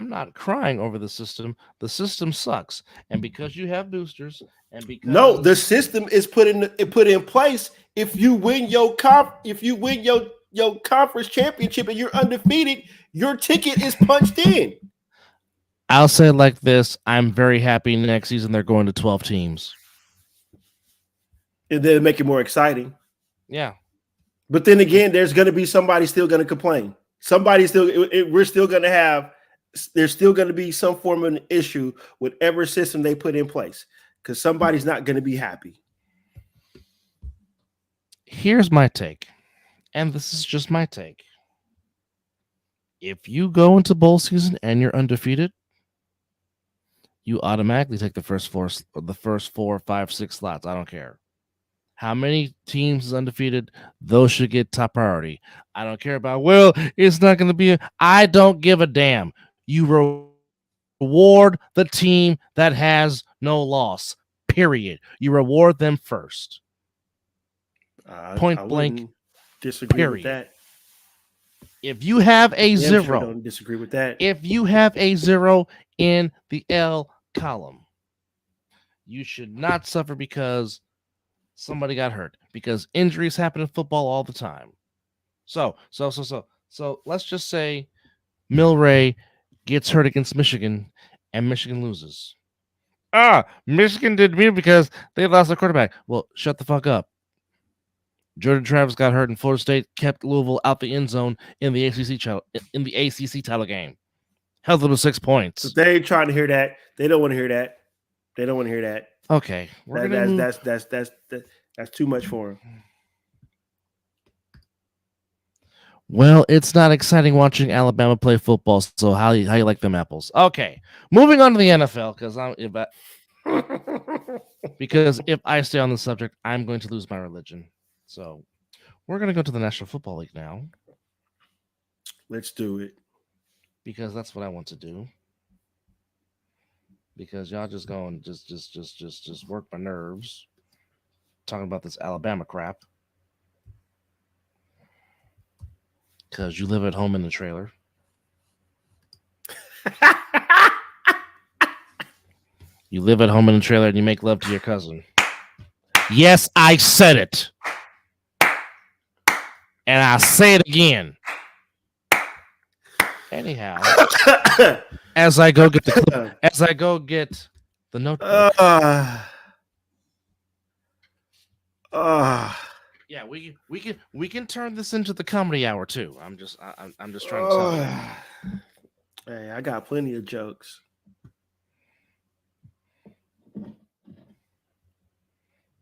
not crying over the system. The system sucks. And because you have boosters and because the system is put in place if you win your conference championship and you're undefeated, your ticket is punched in. I'll say it like this. I'm very happy next season they're going to 12 teams. And then make it more exciting. Yeah. But then again, there's going to be somebody still going to complain. There's still going to be some form of an issue with whatever system they put in place because somebody's not going to be happy. Here's my take, and this is just my take. If you go into bowl season and you're undefeated, you automatically take the first 4, 5, 6 slots. I don't care. How many teams is undefeated? Those should get top priority. I don't care about, well, it's not going to be. I don't give a damn. You reward the team that has no loss, period. You reward them first. Point blank. Disagree with that. If you have a 0, sure don't disagree with that. If you have a 0 in the L column, you should not suffer because somebody got hurt, because injuries happen in football all the time. So let's just say Milray gets hurt against Michigan and Michigan loses. Michigan did me because they lost their quarterback. Well, shut the fuck up. Jordan Travis got hurt and Florida State kept Louisville out the end zone in the ACC title game. Held them to 6 points. So they ain't trying to hear that. They don't want to hear that. Okay, that's too much for him. Well, it's not exciting watching Alabama play football. So how you like them apples? Okay, moving on to the NFL because if I stay on the subject, I'm going to lose my religion. So we're going to go to the National Football League now. Let's do it because that's what I want to do. Because y'all just go and just work my nerves talking about this Alabama crap. Because you live at home in the trailer. You live at home in a trailer and you make love to your cousin. Yes, I said it. And I say it again. Anyhow, as I go get the notebook. Yeah, we can turn this into the comedy hour too. I'm just trying to tell you. Hey, I got plenty of jokes.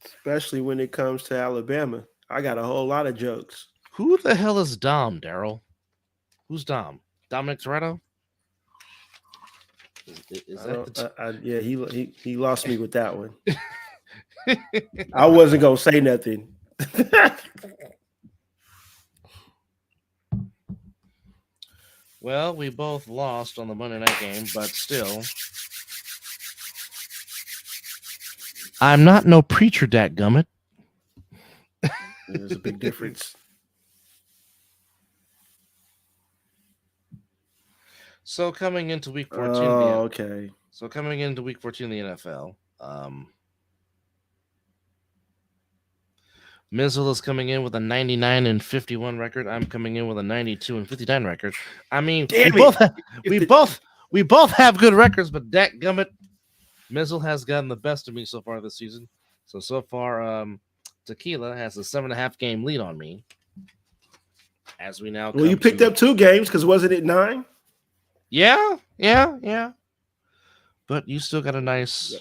Especially when it comes to Alabama. I got a whole lot of jokes. Who the hell is Dom, Daryl? Who's Dom? Dominic Toretto? Yeah, he lost me with that one. I wasn't gonna say nothing. Well, we both lost on the Monday night game, but still, I'm not no preacher, dadgummit. There's a big difference. So coming into week 14, okay. So coming into week 14 in the NFL, Mizzle is coming in with a 99-51 record. I'm coming in with a 92-59 record. I mean, we both have good records, but dadgummit, Mizzle has gotten the best of me so far this season. So far, Tequila has a 7.5 game lead on me. As we now, well, you picked up 2 games because wasn't it 9? Yeah. But you still got a nice,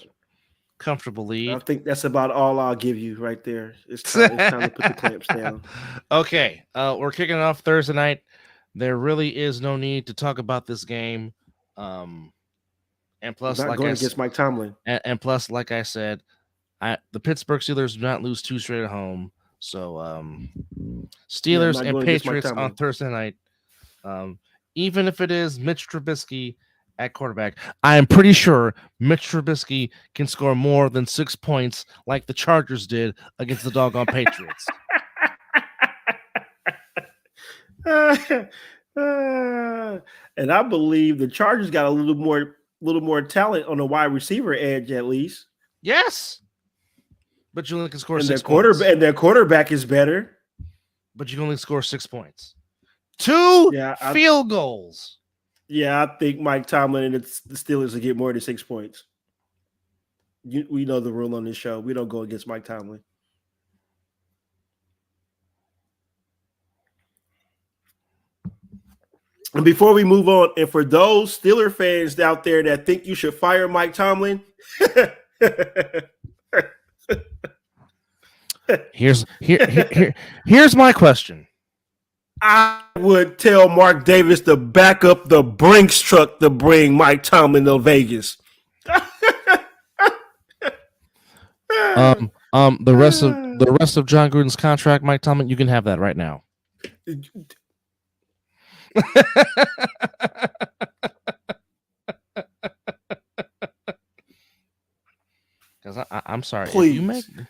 comfortable lead. I think that's about all I'll give you right there. It's time to put the clamps down. Okay, we're kicking off Thursday night. There really is no need to talk about this game. And plus, not going against Mike Tomlin. And plus, like I said, the Pittsburgh Steelers do not lose 2 straight at home. So Steelers and Patriots on Thursday night. Even if it is Mitch Trubisky at quarterback, I am pretty sure Mitch Trubisky can score more than 6 points like the Chargers did against the doggone Patriots. And I believe the Chargers got a little more talent on the wide receiver edge, at least. Yes, but you only can score 6 points. And their quarterback is better, but you can only score 6 points. 2 field goals. Yeah, I think Mike Tomlin and the Steelers will get more than 6 points. We know the rule on this show. We don't go against Mike Tomlin. And before we move on, and for those Steeler fans out there that think you should fire Mike Tomlin, here's my question. I would tell Mark Davis to back up the Brinks truck to bring Mike Tomlin to Vegas. The rest of John Gruden's contract, Mike Tomlin, you can have that right now. Because I'm sorry. Please,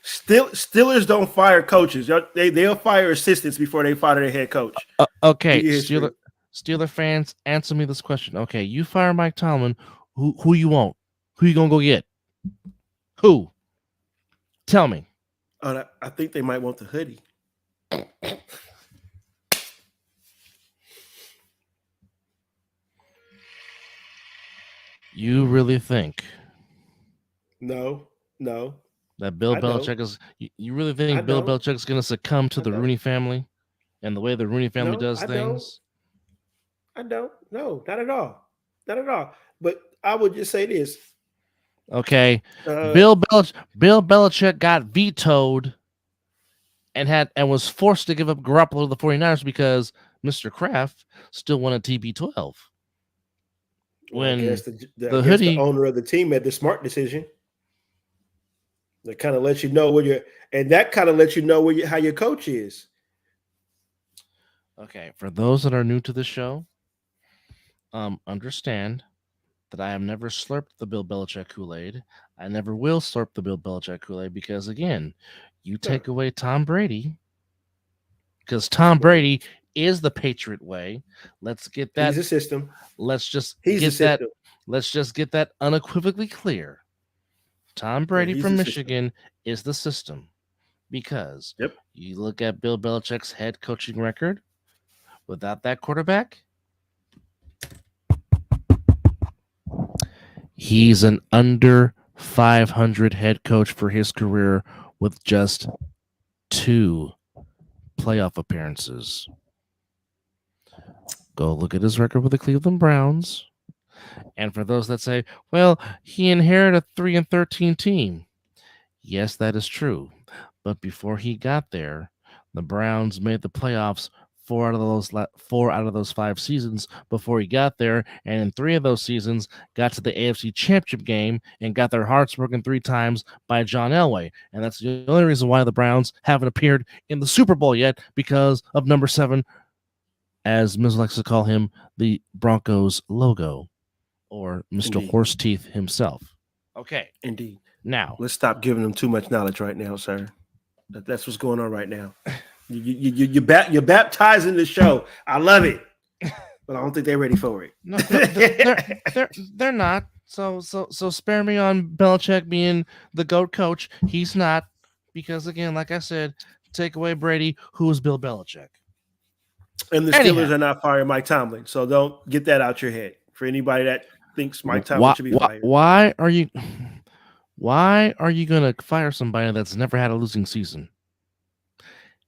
Steelers don't fire coaches. They'll fire assistants before they fire their head coach. Okay, Steeler fans, answer me this question. Okay, you fire Mike Tomlin. Who you want? Who you gonna go get? Who? Tell me. I think they might want the hoodie. You really think? No. That Bill Belichick is? You really think Bill Belichick is going to succumb to the Rooney family and the way the Rooney family does things? I don't. No, not at all. Not at all. But I would just say this. Okay, Bill Belichick got vetoed and was forced to give up Garoppolo to the 49ers because Mr. Kraft still wanted TB12. When the hoodie owner of the team made the smart decision. That kind of lets you know how your coach is. Okay, for those that are new to the show, understand that I have never slurped the Bill Belichick Kool-Aid. I never will slurp the Bill Belichick Kool-Aid because, again, you take away Tom Brady, because Tom Brady is the Patriot way. Let's get that. He's a system. Let's just get that unequivocally clear. Tom Brady from Michigan is the system, because you look at Bill Belichick's head coaching record without that quarterback. He's an under 500 head coach for his career with just 2 playoff appearances. Go look at his record with the Cleveland Browns. And for those that say, well, he inherited a 3-13 team. Yes, that is true. But before he got there, the Browns made the playoffs 4 out of those 5 seasons before he got there, and in 3 of those seasons got to the AFC Championship game and got their hearts broken 3 times by John Elway. And that's the only reason why the Browns haven't appeared in the Super Bowl yet, because of number 7, as Mizzle likes to call him, the Broncos logo, or Mr. Indeed. Horse Teeth himself. Okay. Indeed. Now, let's stop giving them too much knowledge right now, sir. That's what's going on right now. You're baptizing the show. I love it. but I don't think they're ready for it. No, they're not. So spare me on Belichick being the GOAT coach. He's not, because again, like I said, take away Brady, who is Bill Belichick. And the Steelers are not firing Mike Tomlin, so don't get that out your head. For anybody that thinks Mike Tomlin should be fired, why are you going to fire somebody that's never had a losing season?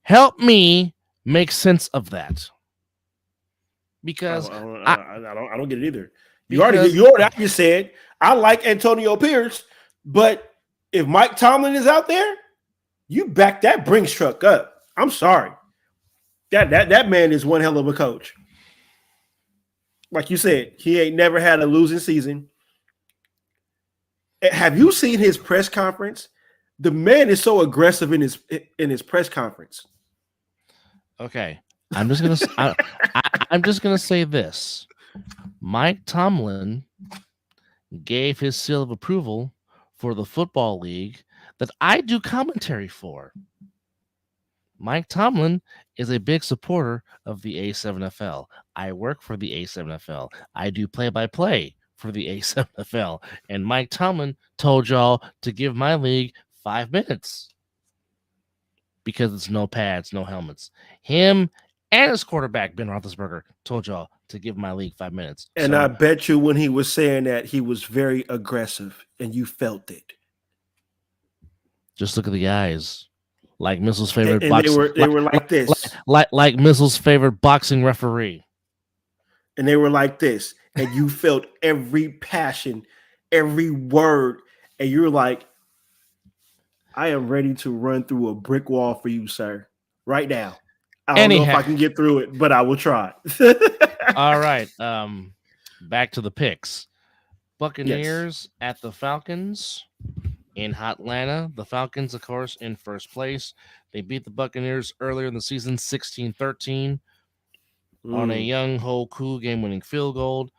Help me make sense of that. Because I don't get it either. You already said I like Antonio Pierce, but if Mike Tomlin is out there, you back that Brinks truck up. I'm sorry. That man is one hell of a coach. Like you said, he ain't never had a losing season. Have you seen his press conference? The man is so aggressive in his press conference. Okay, I'm just gonna say this: Mike Tomlin gave his seal of approval for the football league that I do commentary for. Mike Tomlin is a big supporter of the A7FL. I work for the A7FL. I do play-by-play for the A7FL. And Mike Tomlin told y'all to give my league 5 minutes because it's no pads, no helmets. Him and his quarterback, Ben Roethlisberger, told y'all to give my league 5 minutes. And I bet you when he was saying that, he was very aggressive, and you felt it. Just look at the eyes. Like Mizzle's favorite and they were like this. Like Mizzle's favorite boxing referee. And they were like this. And you felt every passion, every word. And you're like, I am ready to run through a brick wall for you, sir. Right now. I don't know if I can get through it, but I will try. All right. Back to the picks. Buccaneers at the Falcons. In Atlanta, the Falcons, of course, in first place. They beat the Buccaneers earlier in the season, 16-13, on a Young Ho Koo game-winning field goal.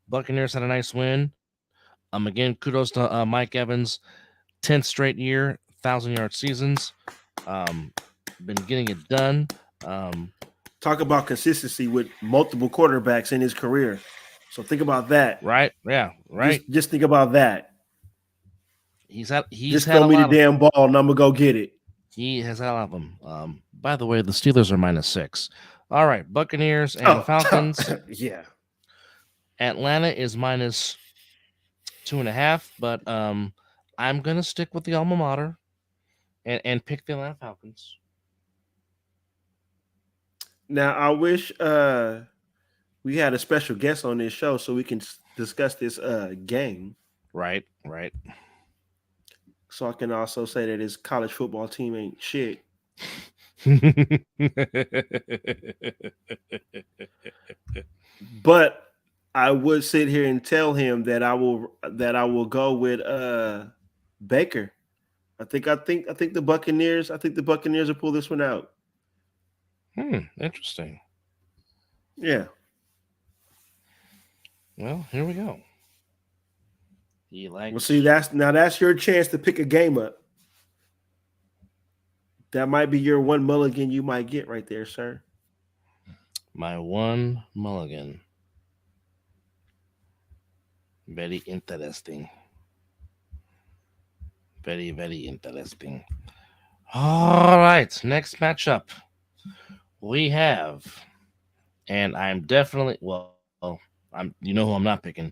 Buccaneers had a nice win. Again, kudos to Mike Evans, 10th straight year, 1,000-yard seasons. Been getting it done. Talk about consistency with multiple quarterbacks in his career. So think about that. Right. Yeah. Right. Just think about that. He's just had throw me the damn ball and I'm gonna go get it. He has had a lot of them. By the way, the Steelers are -6. All right, Buccaneers and Falcons. Yeah. Atlanta is -2.5, but I'm gonna stick with the alma mater and pick the Atlanta Falcons. Now I wish we had a special guest on this show so we can discuss this game. Right. So I can also say that his college football team ain't shit. But I would sit here and tell him that I will go with Baker. I think the Buccaneers will pull this one out. Interesting. Yeah. Well, here we go. Well, see, that's your chance to pick a game up. That might be your one mulligan you might get right there, sir. My one mulligan. Very interesting. Very, very interesting. All right, next matchup we have, and I'm definitely you know who I'm not picking.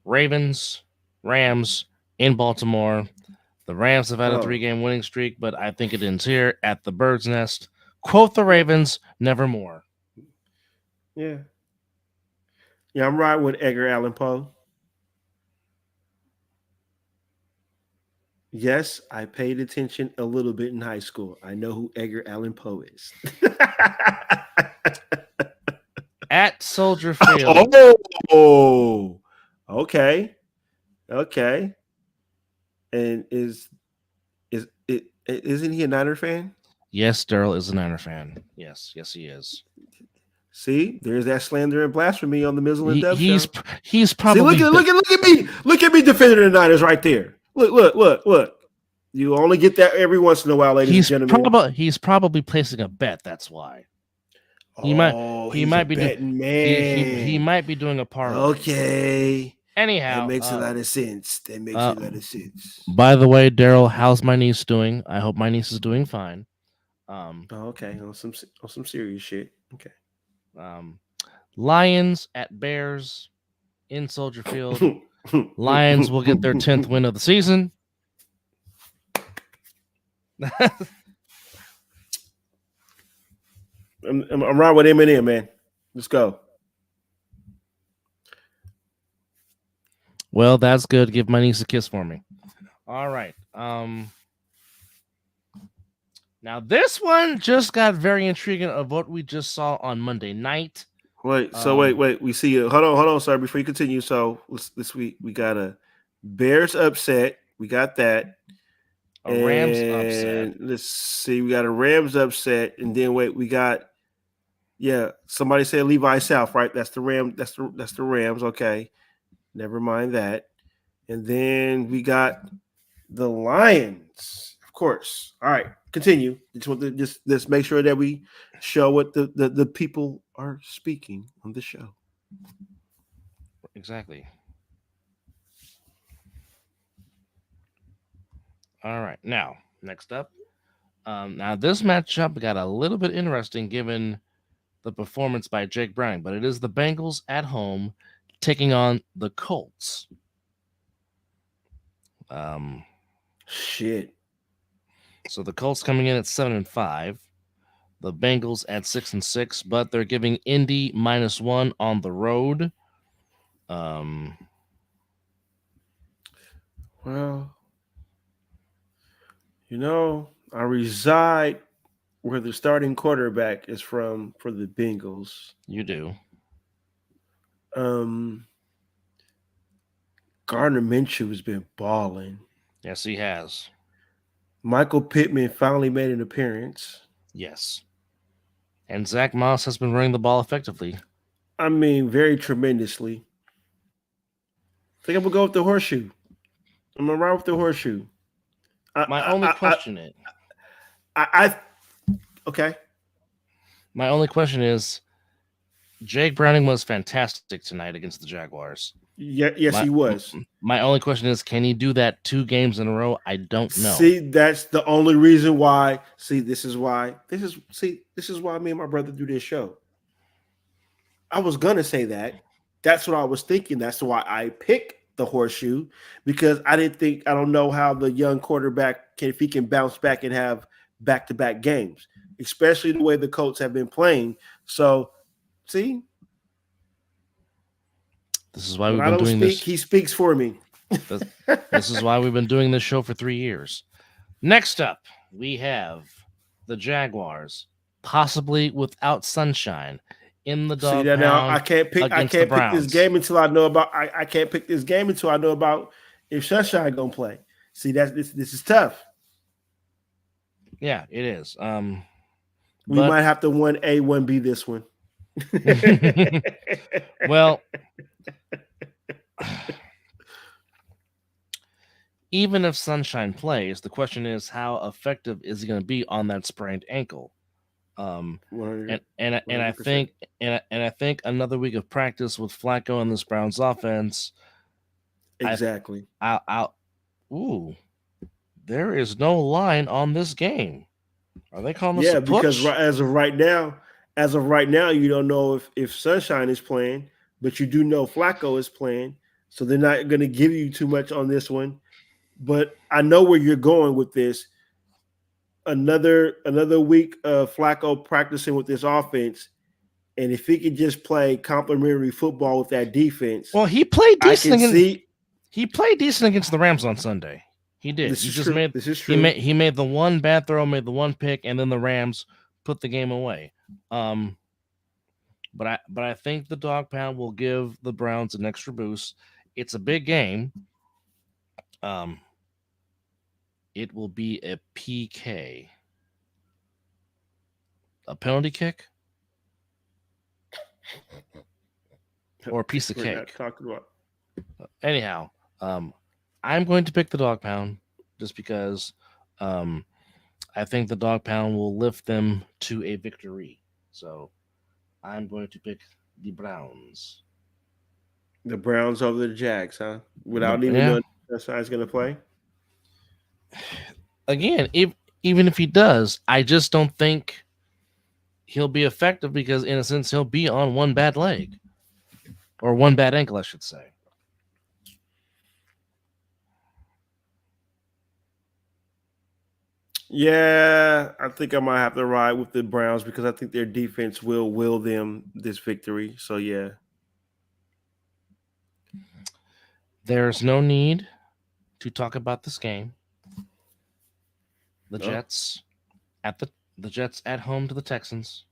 Ravens, Rams in Baltimore. The Rams have had a 3-game winning streak, but I think it ends here at the Bird's Nest. Quote the Ravens, nevermore. Yeah. Yeah, I'm right with Edgar Allan Poe. Yes, I paid attention a little bit in high school. I know who Edgar Allan Poe is. At Soldier Field. Oh, okay. And isn't he a Niner fan? Yes, Daryl is a Niner fan. Yes, he is. See, there's that slander and blasphemy on the Mizzle and Dub Show. He's probably look at me defending the Niners right there. Look. You only get that every once in a while, ladies and gentlemen. He's probably placing a bet. That's why he might Oh, he he's a might be doing betting he man. might be doing a parlay. Okay. That Anyhow, makes a lot of sense. That makes a lot of sense. by the way, Daryl, how's my niece doing? I hope my niece is doing fine. Oh, okay, on some serious shit. Okay. Lions at Bears in Soldier Field. Lions will get their 10th win of the season. I'm right with Eminem, man. Let's go. Well, that's good. Give my niece a kiss for me. All right. Now this one just got very intriguing of what we just saw on Monday night. Wait. We see it. Hold on, sir. Before you continue, so this week we got a Bears upset. We got that. A Rams upset. Let's see. We got a Rams upset, and then we got. Yeah, somebody said Levi South, right? That's the Ram. That's the Rams. Okay, never mind that. And then we got the Lions, of course. All right, continue. Just make sure that we show what the people are speaking on the show. Exactly. All right. Now, next up. Now this matchup got a little bit interesting given the performance by Jake Browning, but it is the Bengals at home taking on the Colts. Shit. So the Colts coming in at 7-5, the Bengals at 6-6, but they're giving Indy -1 on the road. Well, I reside where the starting quarterback is from for the Bengals. You do. Gardner Minshew has been balling. Yes, he has. Michael Pittman finally made an appearance. Yes. And Zach Moss has been running the ball effectively. I mean, very tremendously. I think I'm going to go with the horseshoe. I'm going to ride with the horseshoe. My only question is, Jake Browning was fantastic tonight against the Jaguars. Yes, he was. My only question is, can he do that 2 games in a row? I don't know. See, that's the only reason why. This is why me and my brother do this show. I was gonna say that. That's what I was thinking. That's why I picked the horseshoe, because I don't know how the young quarterback if he can bounce back and have back-to-back games, especially the way the Colts have been playing. So, see. This is why we've been doing this. He speaks for me. This is why we've been doing this show for 3 years. Next up, we have the Jaguars, possibly without Sunshine, in the dog pound. Now I can't pick this game until I know about. I can't pick this game until I know about if Sunshine gonna play. See, this is tough. Yeah, it is. We might have to 1A, 1B this one. Well, even if Sunshine plays, the question is how effective is he going to be on that sprained ankle? And I think another week of practice with Flacco and this Browns offense. Exactly. There is no line on this game. Are they calling this a push? Because as of right now, you don't know if Sunshine is playing, but you do know Flacco is playing, so they're not going to give you too much on this one. But I know where you're going with this. Another week of Flacco practicing with this offense, and if he could just play complimentary football with that defense. Well, he played decent. He played decent against the Rams on Sunday. He did. This is true. He made the one bad throw, made the one pick, and then the Rams put the game away. But I think the dog pound will give the Browns an extra boost. It's a big game. It will be a PK. A penalty kick? Or a piece of cake. Talking about. Anyhow, I'm going to pick the dog pound just because I think the dog pound will lift them to a victory. So I'm going to pick the Browns. The Browns over the Jags, huh? Without even Yeah. knowing that side's going to play. Again, even if he does, I just don't think he'll be effective because, in a sense, he'll be on one bad leg or one bad ankle, I should say. Yeah, I think I might have to ride with the Browns because I think their defense will will them this victory. So yeah. There's no need to talk about this game. The Oh, Jets the Jets at home to the Texans.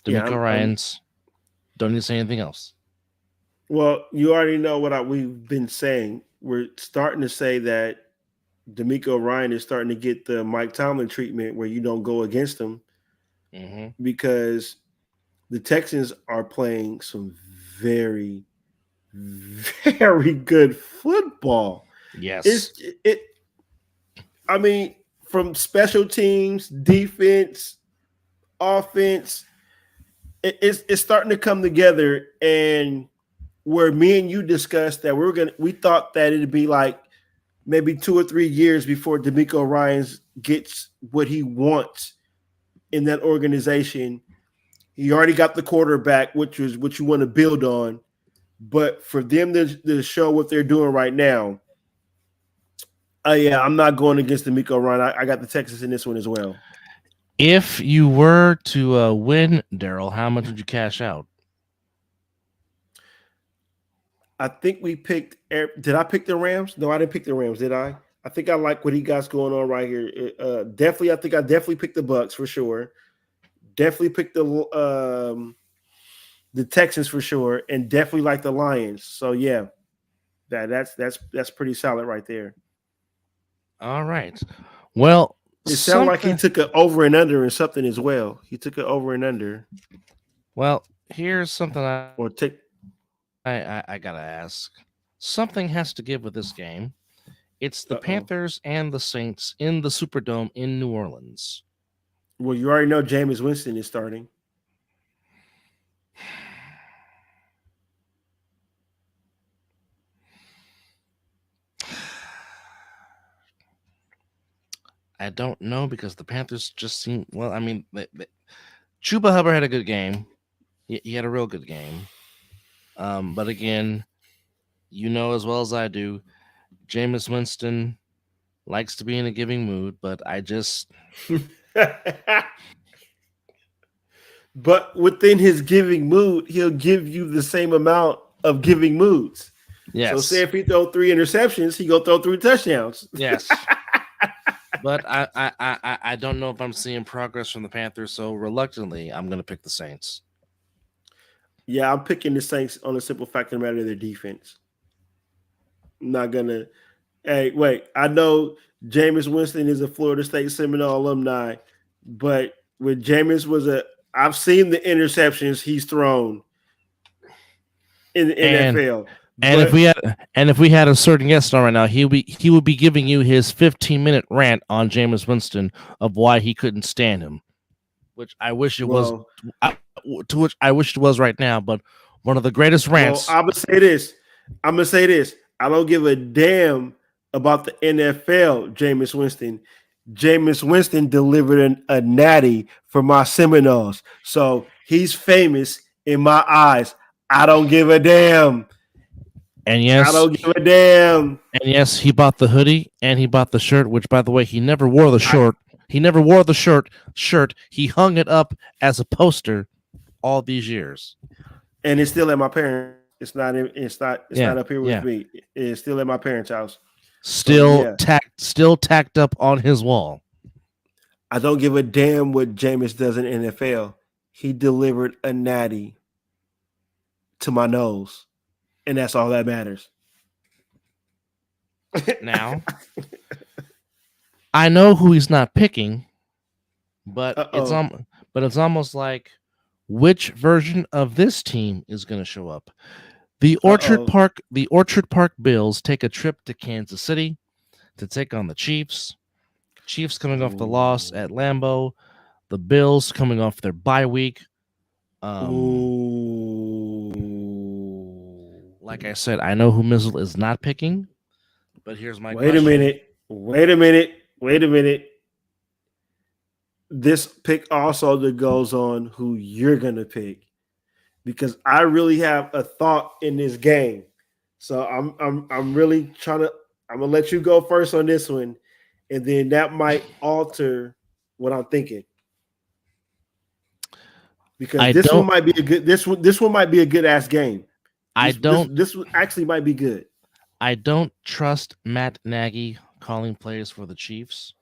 yeah, D'Amico Ryans. Don't need to say anything else. well, you already know what we've been saying. We're starting to say that D'Amico Ryan is starting to get the Mike Tomlin treatment where you don't go against him Mm-hmm. because the Texans are playing some very, very good football. Yes. It. I mean, from special teams, defense, offense, it's starting to come together. And where me and you discussed that we thought that it'd be like maybe 2 or 3 years before D'Amico Ryans gets what he wants in that organization. He already got the quarterback, which is what you want to build on. But for them to show what they're doing right now, yeah, I'm not going against D'Amico Ryan. I got the Texans in this one as well. If you were to win, Daryl, how much would you cash out? I think we picked. Did I pick the Rams? No, I didn't pick the Rams. Did I? I think I like what he got going on right here. Definitely, I think I definitely picked the Bucks for sure. Definitely picked the Texans for sure, and definitely like the Lions. So yeah, that's pretty solid right there. All right. Well, It sounded like he took an over and under and something as well. He took an over and under. Well, here's something Or take. I gotta ask. Something has to give with this game. It's the Uh-oh. Panthers and the Saints in the Superdome in New Orleans. Well, you already know Jameis Winston is starting. I don't know because the Panthers just seem well. I mean, Chuba Hubbard had a good game. He had a real good game. But again, you know as well as I do, Jameis Winston likes to be in a giving mood, but I just. But within his giving mood, he'll give you the same amount of giving moods. Yes. So say if he throw 3 interceptions, he go throw 3 touchdowns. Yes. But I don't know if I'm seeing progress from the Panthers, so reluctantly, I'm going to pick the Saints. Yeah, I'm picking the Saints on the simple fact of the matter of their defense. I'm not going to. Hey, wait. I know Jameis Winston is a Florida State Seminole alumni, but when Jameis was I've seen the interceptions he's thrown in the NFL. And if we had a certain guest on right now, he would be giving you his 15-minute rant on Jameis Winston of why he couldn't stand him, which I wish it was. To which I wish it was right now, but one of the greatest rants. Well, I'm gonna say this. I don't give a damn about the NFL, Jameis Winston. Jameis Winston delivered a natty for my Seminoles. So he's famous in my eyes. I don't give a damn. And yes, I don't give a damn. And yes, he bought the hoodie and he bought the shirt, which, by the way, he never wore the shirt. He never wore the shirt. He hung it up as a poster all these years. And it's still at my parents. It's not up here with me. It's still at my parents' house. Still tacked up on his wall. I don't give a damn what Jameis does in NFL. He delivered a natty to my nose, and that's all that matters. Now, I know who he's not picking, but it's almost like which version of this team is going to show up. The Orchard Park Bills take a trip to Kansas City to take on the Chiefs. Chiefs coming off the loss at Lambeau. The Bills coming off their bye week. Like I said, I know who Mizzle is not picking, but here's my question. Wait a minute. This pick also goes on who you're gonna pick, because I really have a thought in this game. So I'm really trying to. I'm gonna let you go first on this one, and then that might alter what I'm thinking. Because this one might be a good. This one might be a good ass game. This one actually might be good. I don't trust Matt Nagy calling plays for the Chiefs.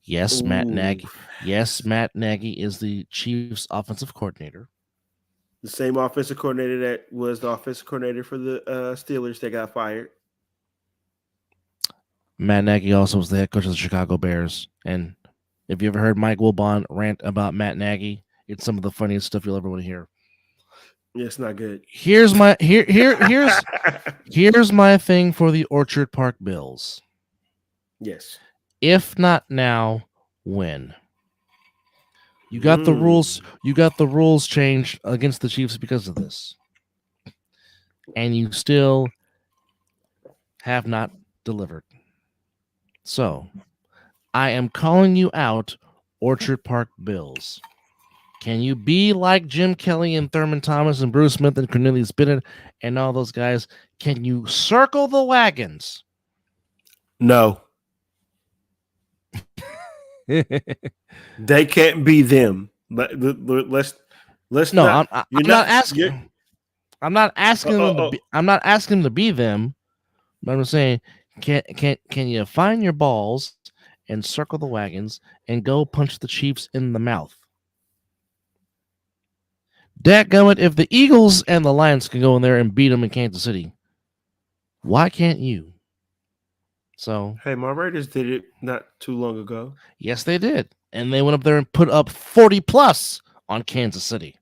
Yes, Matt Nagy. Yes, Matt Nagy is the Chiefs' offensive coordinator. The same offensive coordinator that was the offensive coordinator for the Steelers that got fired. Matt Nagy also was the head coach of the Chicago Bears. And if you ever heard Mike Wilbon rant about Matt Nagy, it's some of the funniest stuff you'll ever want to hear. Yeah, it's not good. Here's my thing for the Orchard Park Bills. Yes. If not now, when? You got the rules. You got the rules changed against the Chiefs because of this, and you still have not delivered. So, I am calling you out, Orchard Park Bills. Can you be like Jim Kelly and Thurman Thomas and Bruce Smith and Cornelius Bennett and all those guys? Can you circle the wagons? No. They can't be them. Let's no. I'm not asking. I'm not asking them to be. I'm not asking them to be them. But I'm saying, can you find your balls and circle the wagons and go punch the Chiefs in the mouth? Dadgummit, if the Eagles and the Lions can go in there and beat them in Kansas City, why can't you? So, hey, my Raiders did it not too long ago. Yes, they did. And they went up there and put up 40 plus on Kansas City.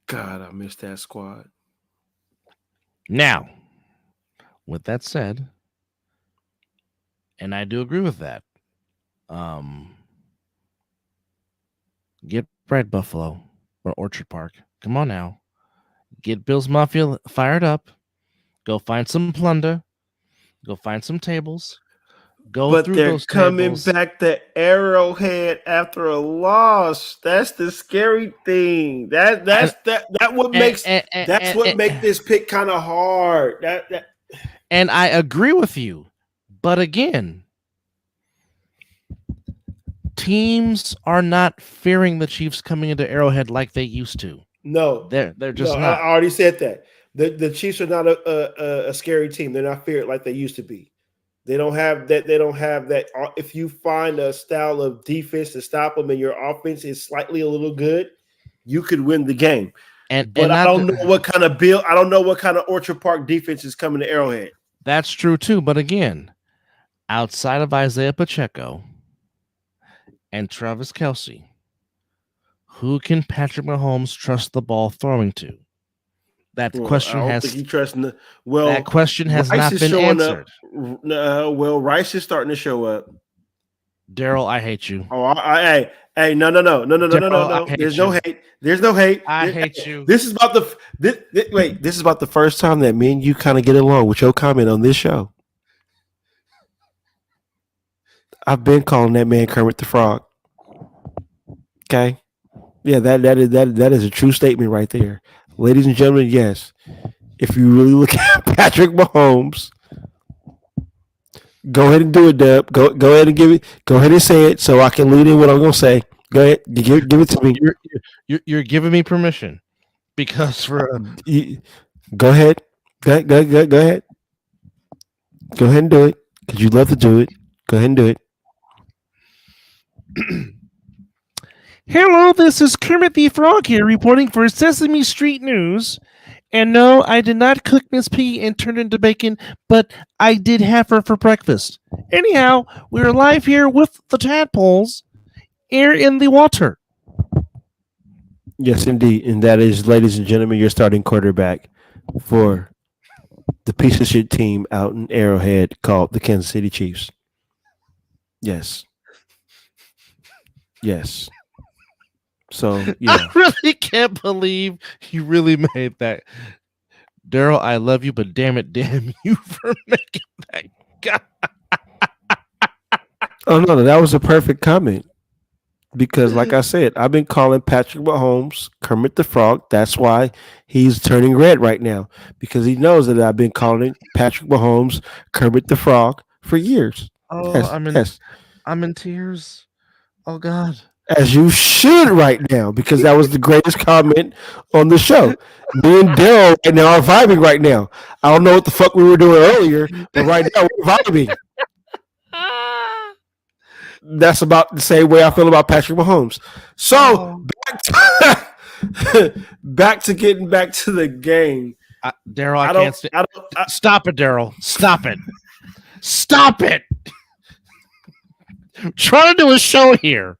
God, I missed that squad. Now, with that said, and I do agree with that, get right, Buffalo or Orchard Park. Come on now. Get Bills Mafia fired up. Go find some plunder. Go find some tables. But they're coming back to Arrowhead after a loss. That's the scary thing. That what makes this pick kind of hard. And I agree with you, but again, teams are not fearing the Chiefs coming into Arrowhead like they used to. No, they're just not. I already said that. The Chiefs are not a scary team. They're not feared like they used to be. They don't have that. They don't have that. If you find a style of defense to stop them and your offense is slightly a little good, you could win the game. I don't know what kind of I don't know what kind of Orchard Park defense is coming to Arrowhead. That's true too. But again, outside of Isaiah Pacheco and Travis Kelce, who can Patrick Mahomes trust the ball throwing to? That question has not been answered. Rice is starting to show up. Daryl, I hate you. Oh, hey, no. There's no hate. There's no hate. I hate you. This is about This is about the first time that me and you kind of get along with your comment on this show. I've been calling that man Kermit the Frog. Okay, yeah, that is a true statement right there. Ladies and gentlemen, yes. If you really look at Patrick Mahomes, go ahead and do it, Dub. Go ahead and give it. Go ahead and say it so I can lead in what I'm going to say. Go ahead, give it to me. You're giving me permission because go ahead. Go ahead. Go ahead and do it because you love to do it. Go ahead and do it. Hello, this is Kermit the Frog here reporting for Sesame Street News. And no, I did not cook Miss Piggy and turn it into bacon, but I did have her for breakfast. Anyhow, we're live here with the tadpoles, air in the water. Yes, indeed. And that is, ladies and gentlemen, your starting quarterback, for the piece of shit team out in Arrowhead called the Kansas City Chiefs. Yes. Yes. So, yeah. I really can't believe you really made that. Daryl, I love you, but damn you for making that guy. Oh, no, that was a perfect comment. Because, like I said, I've been calling Patrick Mahomes Kermit the Frog. That's why he's turning red right now. Because he knows that I've been calling Patrick Mahomes Kermit the Frog for years. Oh, Yes, yes. I'm in tears. Oh God. As you should right now, because that was the greatest comment on the show. Me and Daryl right now are vibing right now. I don't know what the fuck we were doing earlier, but right now we're vibing. That's about the same way I feel about Patrick Mahomes. So back to getting back to the game. Daryl, I can't stop it, Daryl. Stop it. Stop it. I'm trying to do a show here.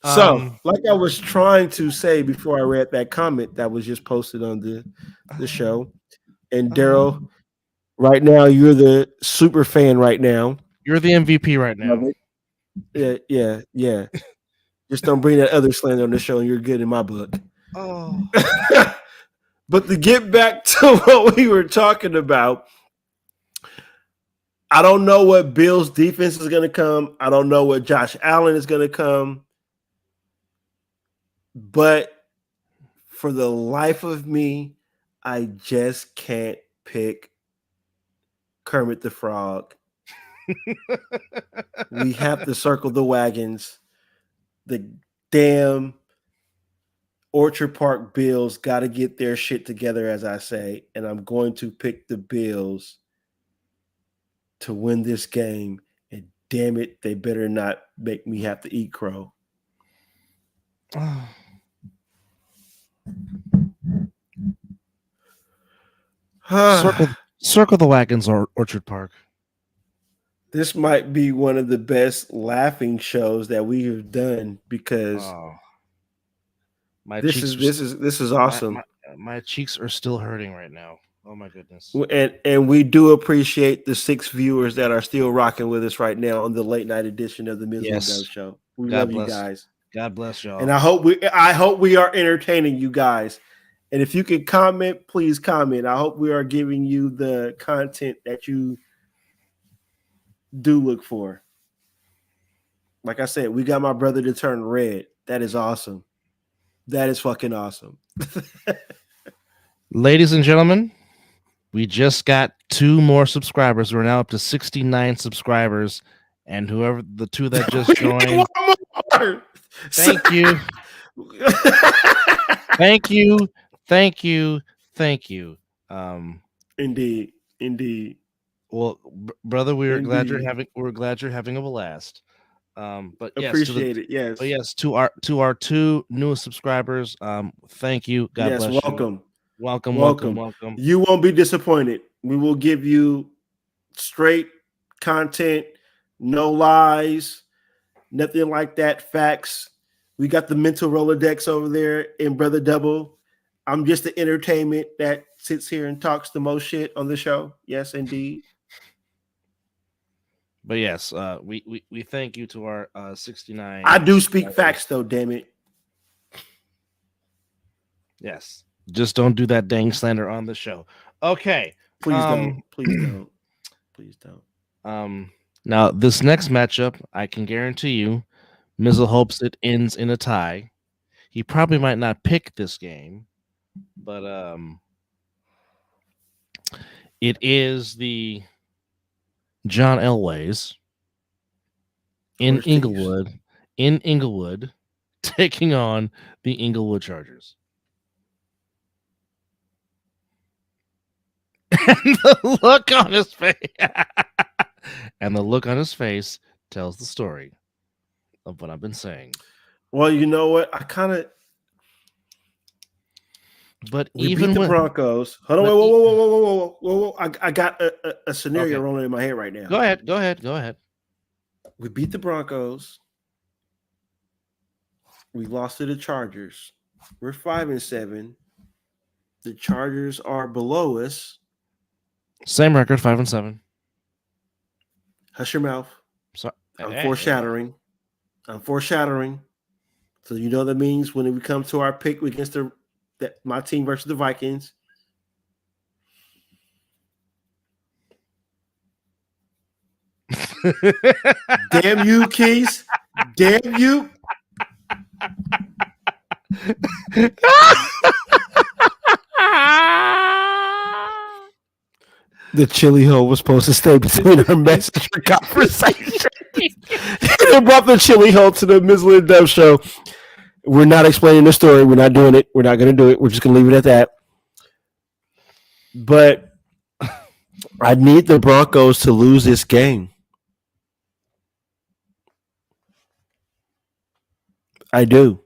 So, like I was trying to say before I read that comment that was just posted on the show, and Daryl, right now you're the super fan right now. You're the MVP right now. Yeah. Just don't bring that other slander on the show, and you're good in my book. Oh. But to get back to what we were talking about, I don't know what Bill's defense is going to come. I don't know what Josh Allen is going to come. But for the life of me, I just can't pick Kermit the Frog. We have to circle the wagons. The damn Orchard Park Bills got to get their shit together, as I say, and I'm going to pick the Bills to win this game. And damn it, they better not make me have to eat crow. Circle the wagons, or Orchard Park. This might be one of the best laughing shows that we have done because this is awesome. My cheeks are still hurting right now. Oh my goodness! And we do appreciate the 6 viewers that are still rocking with us right now on the late night edition of the Mizzle and Dub Show. We love you guys. God bless y'all. And I hope we are entertaining you guys. And if you can comment, please comment. I hope we are giving you the content that you do look for. Like I said, we got my brother to turn red. That is awesome. That is fucking awesome. Ladies and gentlemen, we just got 2 more subscribers. We're now up to 69 subscribers. And whoever the 2 that just joined, thank you. Thank you. Indeed. Well, brother, we're glad you're having a blast. But yes, appreciate it. Yes. But yes, to our 2 newest subscribers, thank you. God bless you. Welcome. You won't be disappointed. We will give you straight content, no lies, nothing like that. Facts. We got the mental Rolodex over there in Brother Double. I'm just the entertainment that sits here and talks the most shit on the show. Yes, indeed. But yes, we thank you to our 69. I do speak facts though, damn it. Yes. Just don't do that dang slander on the show. Okay. Please don't. Now this next matchup, I can guarantee you, Mizzle hopes it ends in a tie. He probably might not pick this game, but it is the John Elway's in Inglewood, taking on the Inglewood Chargers. And the look on his face tells the story of what I've been saying. Well, you know what? I kind of But we even beat the when Broncos. Hold on, but whoa, e- whoa, whoa, whoa, whoa, whoa, whoa, whoa! I got a scenario okay, rolling in my head right now. go ahead. We beat the Broncos. We lost to the Chargers. We're 5-7. The Chargers are below us. Same record, 5-7. Hush your mouth. So, I'm hey. foreshadowing. I'm foreshadowing. So you know that means when we come to our pick against my team versus the Vikings. Damn you, Keys. Damn you. The chili hole was supposed to stay between our message and conversation. They brought the chili hole to the Mizzle and Dub Show. We're not explaining the story. We're not doing it. We're not going to do it. We're just going to leave it at that. But I need the Broncos to lose this game. I do.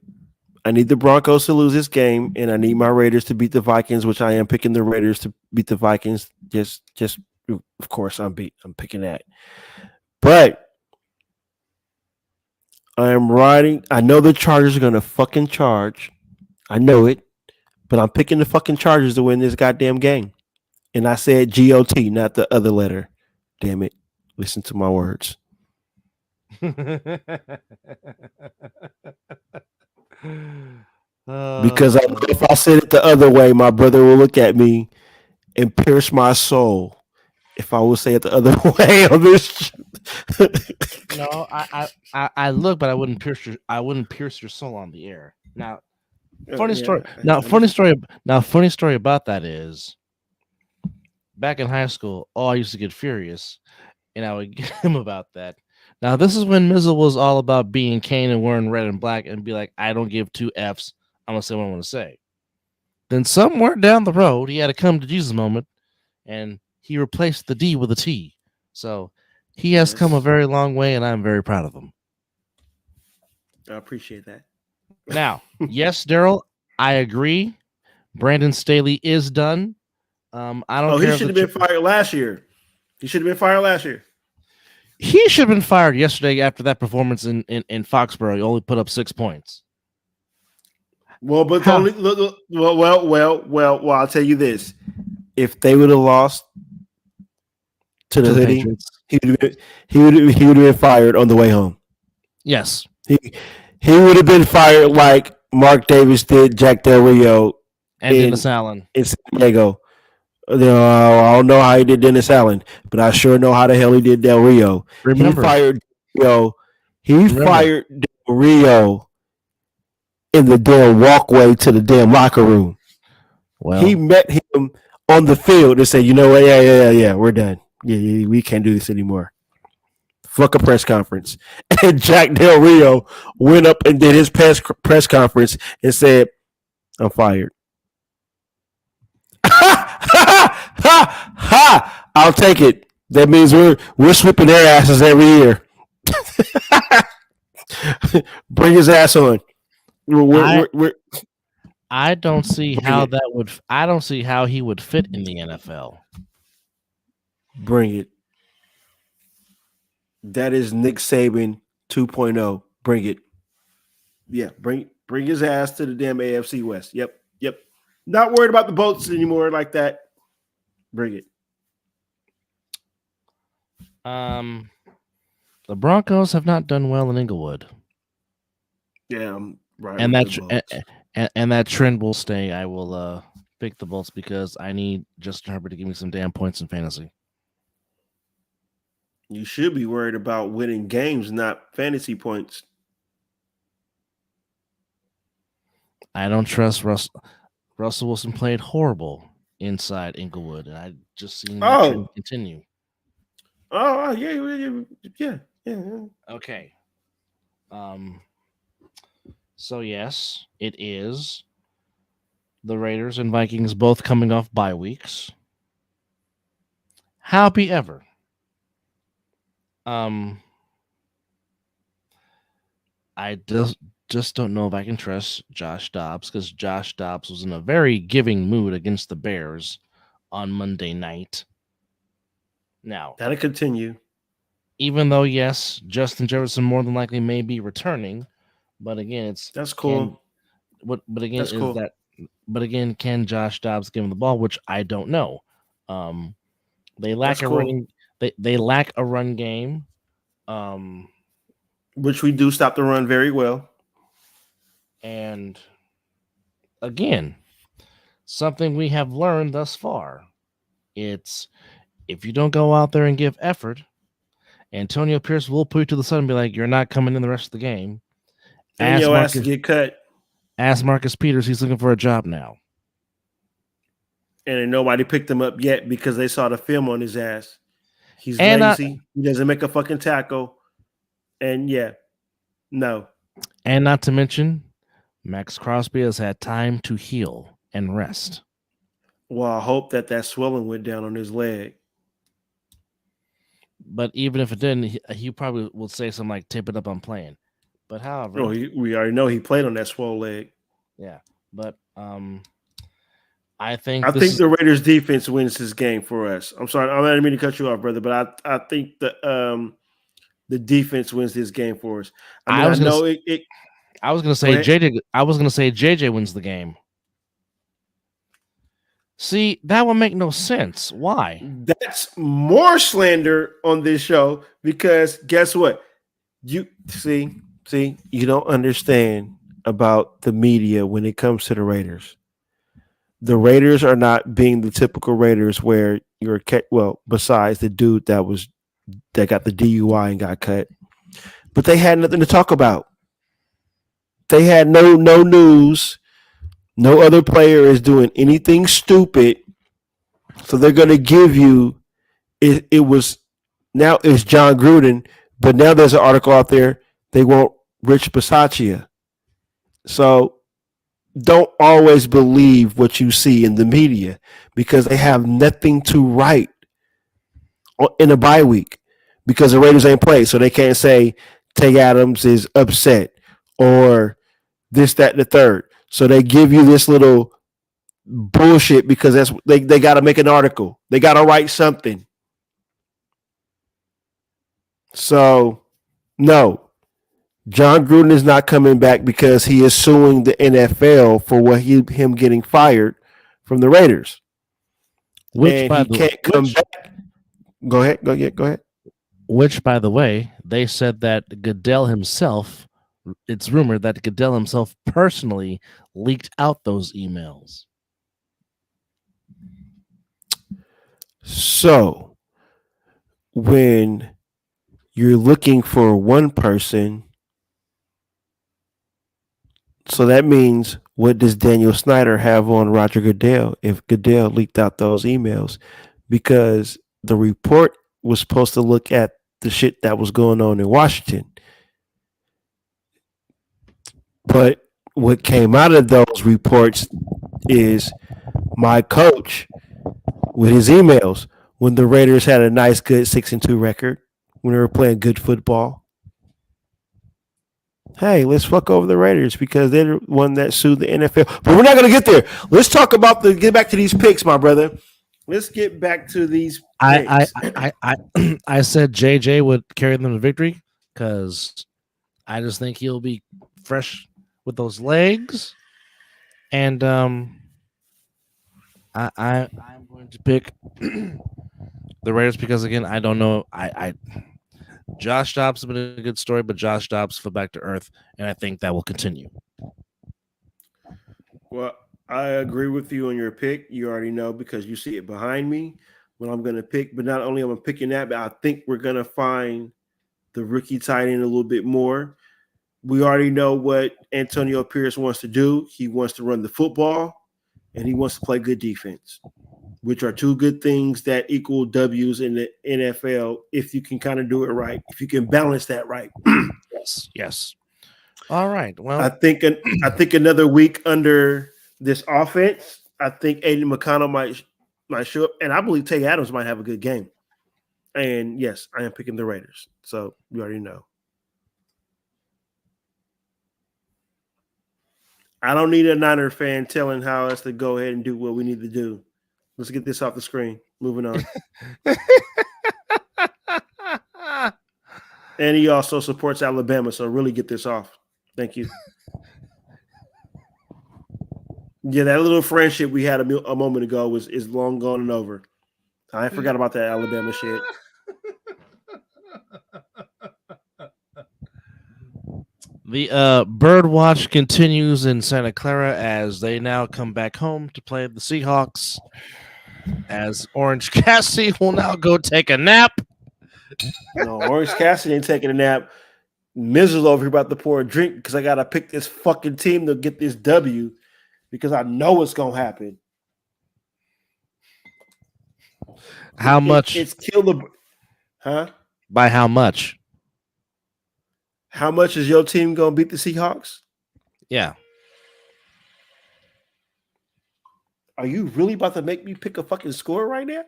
I need the Broncos to lose this game, and I need my Raiders to beat the Vikings, which I am picking the Raiders to beat the Vikings. Just of course, I'm picking that. But I am riding. I know the Chargers are going to fucking charge. I know it. But I'm picking the fucking Chargers to win this goddamn game. And I said GOT, not the other letter. Damn it. Listen to my words. Because I know if I said it the other way, my brother will look at me and pierce my soul. If I will say it the other way on this. No, I look, but I wouldn't pierce your soul on the air. Now, funny story. Funny story about that is back in high school, I used to get furious, and I would get him about that. Now, this is when Mizzle was all about being Kane and wearing red and black and be like, I don't give two F's. I'm going to say what I want to say. Then somewhere down the road, he had a come to Jesus moment, and he replaced the D with a T. So he has come a very long way, and I'm very proud of him. I appreciate that. Now, yes, Daryl, I agree. Brandon Staley is done. I don't care. He should have been fired last year. He should have been fired last year. He should have been fired yesterday after that performance in Foxborough. He only put up 6 points. Well, but well, I'll tell you this: if they would have lost to the hoodie, he would have been fired on the way home. Yes, he would have been fired like Mark Davis did Jack Del Rio and Dennis Allen in San Diego. I don't know how he did Dennis Allen, but I sure know how the hell he did Del Rio. Remember, fired Del Rio in the damn walkway to the damn locker room. Well, he met him on the field and said, "You know what? Yeah, we're done. Yeah, we can't do this anymore." Fuck a press conference. And Jack Del Rio went up and did his press conference and said, "I'm fired." I'll take it. That means we're sweeping their asses every year. Bring his ass on. I don't see how that would. I don't see how he would fit in the NFL. Bring it. That is Nick Saban 2.0. Bring it. Yeah, bring his ass to the damn AFC West. Yep. Not worried about the boats anymore like that. Bring it. The Broncos have not done well in Inglewood. Yeah, I'm right. And that trend will stay. I will pick the Bolts because I need Justin Herbert to give me some damn points in fantasy. You should be worried about winning games, not fantasy points. I don't trust Russell. Russell Wilson played horrible inside Inglewood, and I just seen that trend continue. Oh, yeah. Okay. So yes, it is the Raiders and Vikings both coming off bye weeks. However, I just don't know if I can trust Josh Dobbs because Josh Dobbs was in a very giving mood against the Bears on Monday night. Now, That'll continue. even though yes, Justin Jefferson more than likely may be returning, but again, it's That's can cool. what? But again, That's is cool. that? But again, can Josh Dobbs give him the ball? Which I don't know. Um, they That's lack a cool. running. They lack a run game. Um, Which we do stop the run very well. and again, something we have learned thus far. It's if you don't go out there and give effort, Antonio Pierce will put you to the side and be like, "You're not coming in the rest of the game." And Ask your ass to Marcus, get cut. ask Marcus Peters. He's looking for a job now. And nobody picked him up yet because they saw the film on his ass. He's And lazy. He doesn't make a fucking tackle. And yeah, no. not to mention, Max Crosby has had time to heal and rest. Well, I hope that swelling went down on his leg. But even if it didn't, he probably will say something like, "Tip it up, I'm playing." But however, We already know he played on that swole leg. yeah. But I think I think the Raiders defense wins this game for us. I'm sorry, I didn't mean to cut you off, brother, but I think the defense wins this game for us. I was going to say JJ. I was going to say JJ wins the game. See, that would make no sense. Why? That's more slander on this show because guess what? You see, you don't understand about the media when it comes to the Raiders. The Raiders are not being the typical Raiders where you're besides the dude that got the DUI and got cut, but they had nothing to talk about. They had no news. No other player is doing anything stupid, so they're going to give you. It was now it's John Gruden, but now there's an article out there. They want Rich Bisaccia. So don't always believe what you see in the media because they have nothing to write in a bye week because the Raiders ain't played. So they can't say Tay Adams is upset or this, that, and the third. So they give you this little bullshit because they got to make an article. They got to write something. So, no, John Gruden is not coming back because he is suing the NFL for him getting fired from the Raiders. Which, and he can't come back. Go ahead. Which, by the way, they said that Goodell himself, it's rumored that Goodell himself personally leaked out those emails. So, when you're looking for one person, so that means what does Daniel Snyder have on Roger Goodell if Goodell leaked out those emails? Because the report was supposed to look at the shit that was going on in Washington. But what came out of those reports is my coach with his emails when the Raiders had a nice, good 6-2 record, when they were playing good football. Hey, let's fuck over the Raiders because they're the one that sued the NFL. But we're not going to get there. Let's talk about get back to these picks, my brother. Let's get back to these picks. I said JJ would carry them to victory because I just think he'll be fresh with those legs. And I'm going to pick the Raiders because, again, I don't know. Josh Dobbs has been a good story, but Josh Dobbs fell back to earth, and I think that will continue. Well, I agree with you on your pick. You already know because you see it behind me when I'm going to pick. But not only am I picking that, but I think we're going to find the rookie tight end a little bit more. We already know what Antonio Pierce wants to do. He wants to run the football, and he wants to play good defense, which are two good things that equal W's in the NFL if you can kind of do it right, if you can balance that right. Yes. All right. Well, I think another week under this offense, I think Aiden McConnell might show up, and I believe Tay Adams might have a good game. And yes, I am picking the Raiders, so you already know. I don't need a Niner fan telling how us to go ahead and do what we need to do. Let's get this off the screen. Moving on. And he also supports Alabama, so really get this off. Thank you. Yeah, that little friendship we had a moment ago is long gone and over. I forgot about that Alabama shit. The bird watch continues in Santa Clara as they now come back home to play the Seahawks. As Orange Cassidy will now go take a nap. No, Orange Cassidy ain't taking a nap. Mizzle over here about to pour a drink because I gotta pick this fucking team to get this W because I know what's gonna happen. How much? It's kill the huh? By how much? How much is your team gonna beat the Seahawks? Yeah. Are you really about to make me pick a fucking score right now?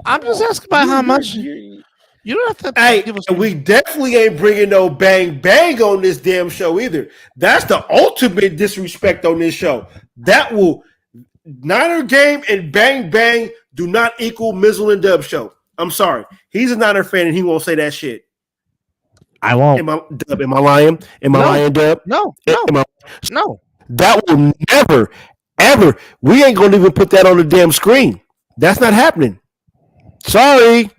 I'm just asking about how much. You don't have to. Hey, we definitely ain't bringing no bang bang on this damn show either. That's the ultimate disrespect on this show. That will Niner game and bang bang do not equal Mizzle and Dub show. I'm sorry. He's a Niner fan and he won't say that shit. I won't. Am I lying? Am I lying, Dub? No. No. That will never, ever. We ain't gonna even put that on the damn screen. That's not happening. Sorry.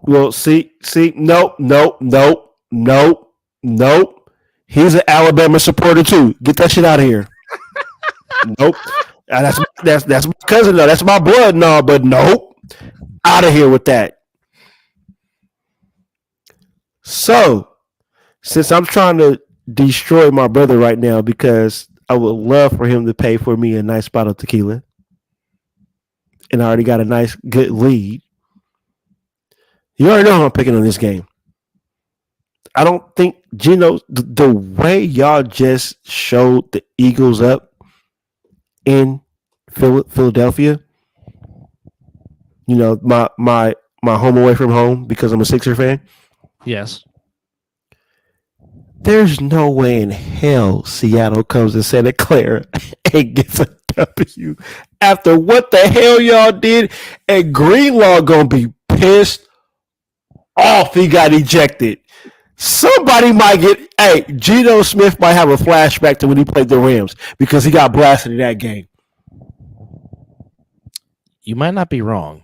Well, see, nope. He's an Alabama supporter too. Get that shit out of here. Nope. That's my cousin. No, that's my blood. No, but nope. Out of here with that. So, since I'm trying to destroy my brother right now because I would love for him to pay for me a nice bottle of tequila, and I already got a nice, good lead. You already know who I'm picking on this game. I don't think, Gino, the way y'all just showed the Eagles up in Philadelphia, you know, my home away from home because I'm a Sixer fan. Yes. There's no way in hell Seattle comes to Santa Clara and gets a W after what the hell y'all did. And Greenlaw gonna be pissed off he got ejected. Somebody might get. Hey, Geno Smith might have a flashback to when he played the Rams because he got blasted in that game. You might not be wrong.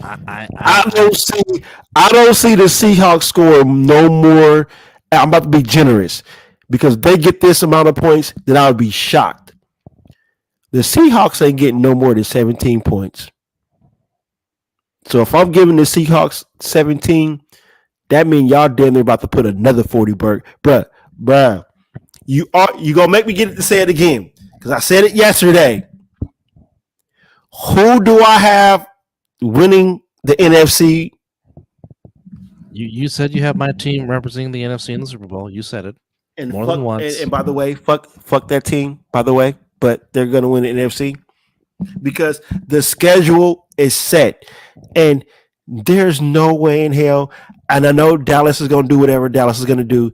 I don't see the Seahawks score no more. I'm about to be generous because if they get this amount of points, then I would be shocked. The Seahawks ain't getting no more than 17 points. So if I'm giving the Seahawks 17, that means y'all damn near about to put another 40 burg. Bruh. You gonna make me get it to say it again. Because I said it yesterday. Who do I have winning the NFC? You said you have my team representing the NFC in the Super Bowl. You said it And more than once. And by the way, fuck that team, by the way. But they're going to win the NFC because the schedule is set. And there's no way in hell. And I know Dallas is going to do whatever Dallas is going to do.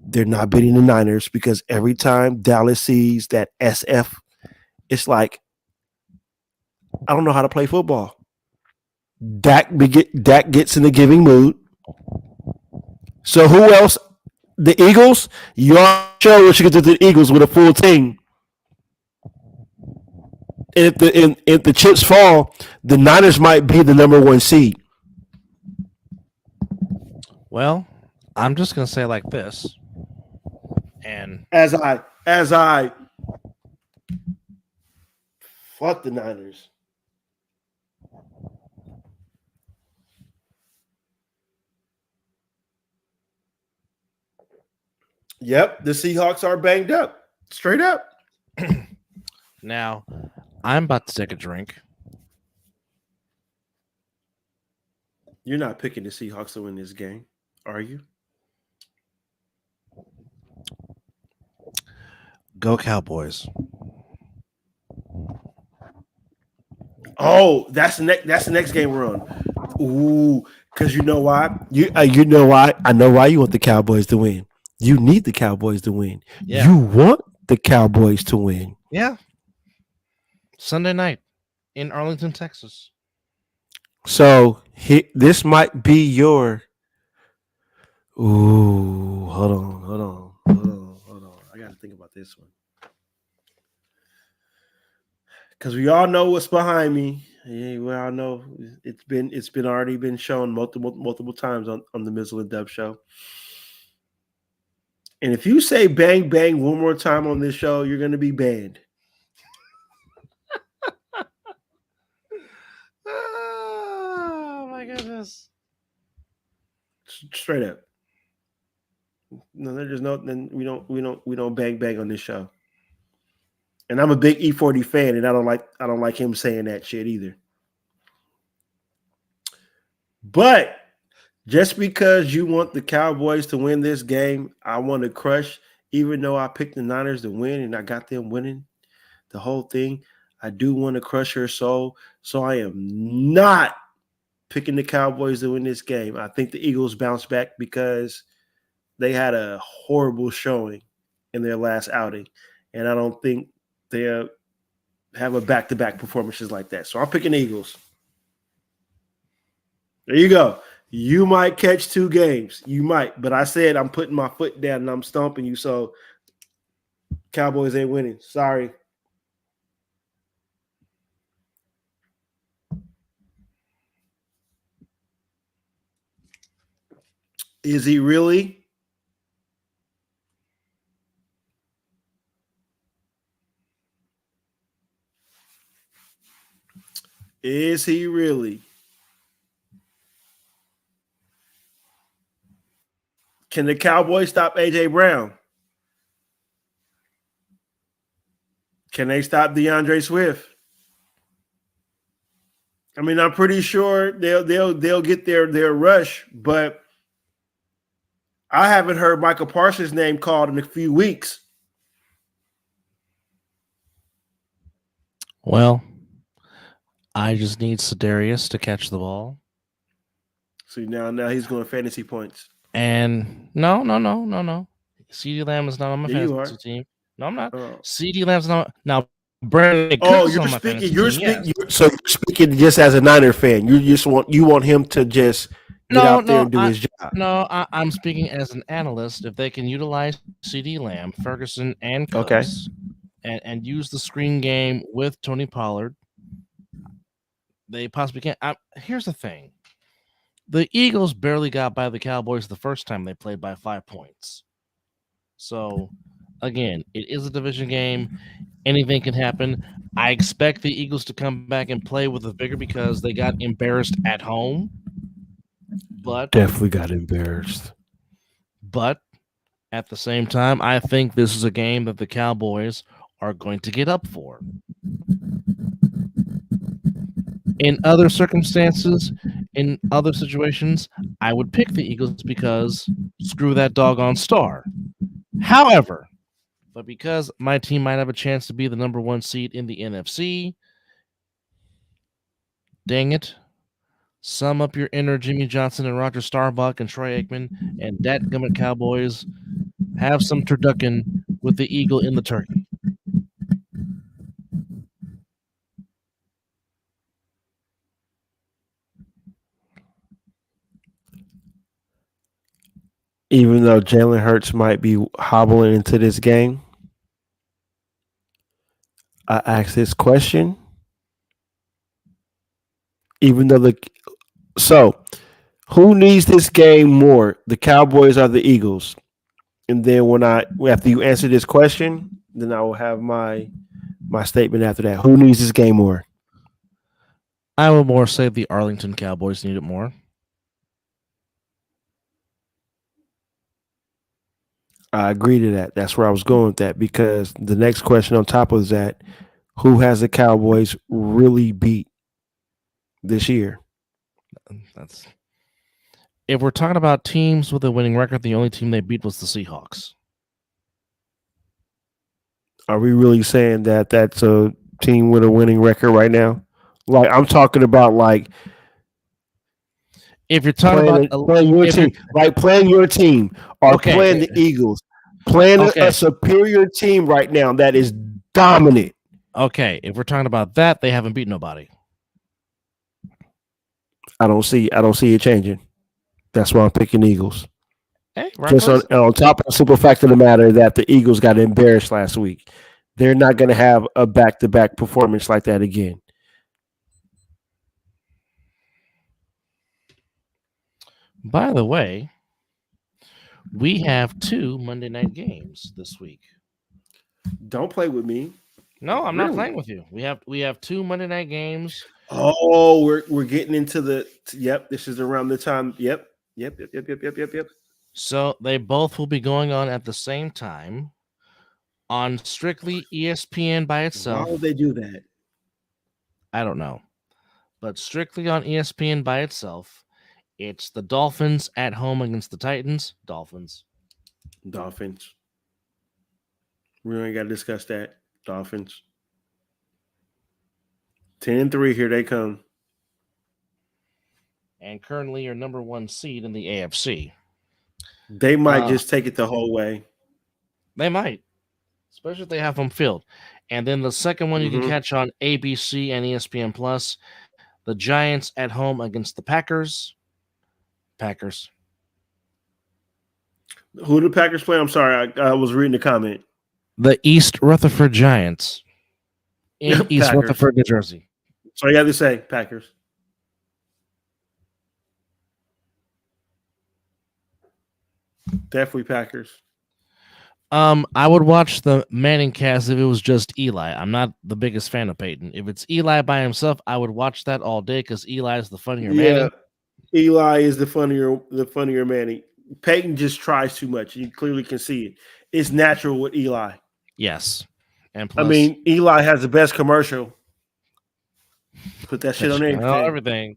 They're not beating the Niners because every time Dallas sees that SF, it's like, I don't know how to play football. Dak gets in the giving mood. So who else? The Eagles? Y'all show what you can do to the Eagles with a full team. And if the chips fall, the Niners might be the number one seed. Well, I'm just gonna say like this, and as I fuck the Niners. Yep, the Seahawks are banged up. Straight up. now I'm about to take a drink. You're not picking the Seahawks to win this game, are you? Go Cowboys. Oh, that's the next game we're on. Ooh, because you know why? You know why? I know why you want the Cowboys to win. You need the Cowboys to win. Yeah. You want the Cowboys to win. Yeah. Sunday night in Arlington, Texas. So this might be your. Ooh, hold on. I got to think about this one because we all know what's behind me. Yeah, we all know it's been already been shown multiple times on the Mizzle and Dub Show. And if you say bang bang one more time on this show, you're going to be banned. Oh my goodness! Straight up. No, there's no. Then we don't bang bang on this show. And I'm a big E40 fan, and I don't like him saying that shit either. But just because you want the Cowboys to win this game, I want to crush. Even though I picked the Niners to win and I got them winning the whole thing, I do want to crush your soul. So I am not picking the Cowboys to win this game. I think the Eagles bounce back because they had a horrible showing in their last outing. And I don't think they'll have a back-to-back performances like that. So I'm picking the Eagles. There you go. You might catch 2 games. You might. But I said I'm putting my foot down and I'm stomping you. So Cowboys ain't winning. Sorry. Is he really? Is he really? Can the Cowboys stop A.J. Brown? Can they stop DeAndre Swift? I mean, I'm pretty sure they'll get their rush, but I haven't heard Michael Parsons' name called in a few weeks. Well, I just need Sedarius to catch the ball. See, now he's going fantasy points. And no. CeeDee Lamb is not on my fantasy team. No, I'm not. CeeDee Lamb's not. Now, Brandon Cooks is on my fantasy team. You're speaking just as a Niner fan. You want him to just get out there and do his job. No, I'm speaking as an analyst. If they can utilize CeeDee Lamb, Ferguson, and Cooks, and use the screen game with Tony Pollard, they possibly can. Here's the thing. The Eagles barely got by the Cowboys the first time they played by 5 points. So, again, it is a division game. Anything can happen. I expect the Eagles to come back and play with a vigor because they got embarrassed at home. But definitely got embarrassed. But at the same time, I think this is a game that the Cowboys are going to get up for. In other circumstances, in other situations, I would pick the Eagles because screw that doggone star. However, but because my team might have a chance to be the number 1 seed in the NFC, dang it, sum up your inner Jimmy Johnson and Roger Starbuck and Troy Aikman and dadgummit Cowboys, have some turducken with the eagle in the turkey. Even though Jalen Hurts might be hobbling into this game, I asked this question. Even though who needs this game more, the Cowboys or the Eagles? And then after you answer this question, then I will have my statement after that. Who needs this game more? I would more say the Arlington Cowboys need it more. I agree to that. That's where I was going with that because the next question on top of that, who has the Cowboys really beat this year? If we're talking about teams with a winning record, the only team they beat was the Seahawks. Are we really saying that that's a team with a winning record right now? Like I'm talking about like if you're talking about playing your team, like playing your team or playing the Eagles, playing a superior team right now that is dominant. Okay, if we're talking about that, they haven't beat nobody. I don't see it changing. That's why I'm picking Eagles. Hey, just on top of the simple fact of the matter that the Eagles got embarrassed last week. They're not going to have a back-to-back performance like that again. By the way, we have 2 Monday night games this week. Don't play with me. No, I'm not playing with you. We have 2 Monday night games. Oh, we're getting into the this is around the time. Yep. So they both will be going on at the same time on strictly ESPN by itself. Why would they do that? I don't know. But strictly on ESPN by itself, it's the Dolphins at home against the Titans. Dolphins. We ain't got to discuss that. Dolphins. 10-3, here they come. And currently your number 1 seed in the AFC. They might just take it the whole way. They might. Especially if they have home field. And then the second one you can catch on ABC and ESPN Plus, the Giants at home against the Packers. Who do the Packers play? I'm sorry, I was reading the comment. The East Rutherford Giants in East Rutherford, New Jersey. So I got to say, Packers. Definitely Packers. I would watch the Manning cast if it was just Eli. I'm not the biggest fan of Peyton. If it's Eli by himself, I would watch that all day because Eli is the funnier Manning. Eli is the funnier Manning. Peyton just tries too much. You clearly can see it. It's natural with Eli. Yes. And plus, I mean, Eli has the best commercial. Put that shit on everything.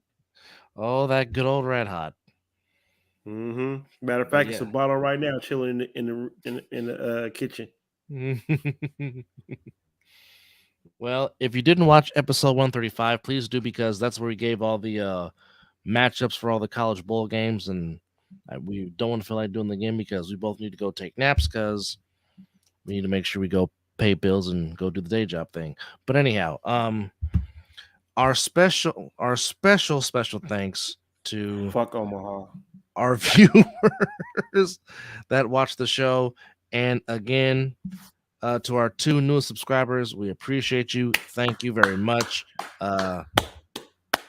Oh, that good old Red Hot. Matter of fact, it's a bottle right now, chilling in the kitchen. Well, if you didn't watch episode 135, please do, because that's where we gave all the matchups for all the college bowl games, and we don't want to feel like doing the game because we both need to go take naps because we need to make sure we go pay bills and go do the day job thing. But anyhow, our special thanks to fuck Omaha, our viewers that watch the show, and again to our 2 newest subscribers. We appreciate you. Thank you very much.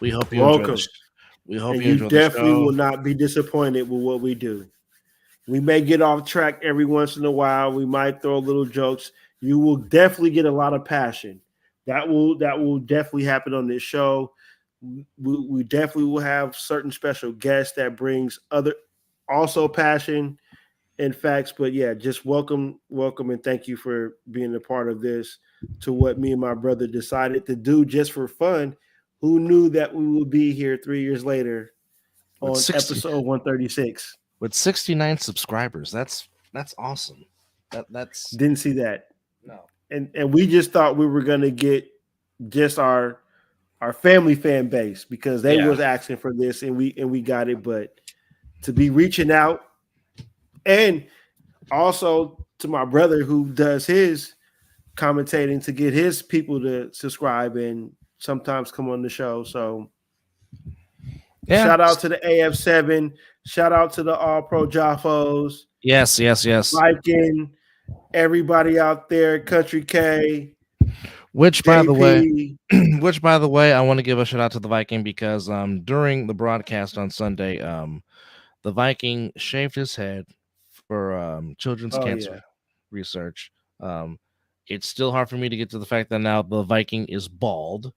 We hope you enjoy this. We hope you enjoy definitely will not be disappointed with what we do. We may get off track every once in a while. We might throw little jokes. You will definitely get a lot of passion. That will definitely happen on this show. We definitely will have certain special guests that brings other also passion and facts. But yeah, just welcome, and thank you for being a part of this, to what me and my brother decided to do just for fun. Who knew that we would be here 3 years later on episode 136 with 69 subscribers? That's awesome. That's didn't see that. No. And we just thought we were gonna get just our family fan base because they was asking for this, and we got it. But to be reaching out, and also to my brother who does his commentating, to get his people to subscribe and sometimes come on the show. So shout out to the AF7, shout out to the All Pro Jaffos. Yes. Viking, everybody out there, Country K. Which by the way, I want to give a shout out to the Viking because during the broadcast on Sunday, the Viking shaved his head for children's cancer research. It's still hard for me to get to the fact that now the Viking is bald,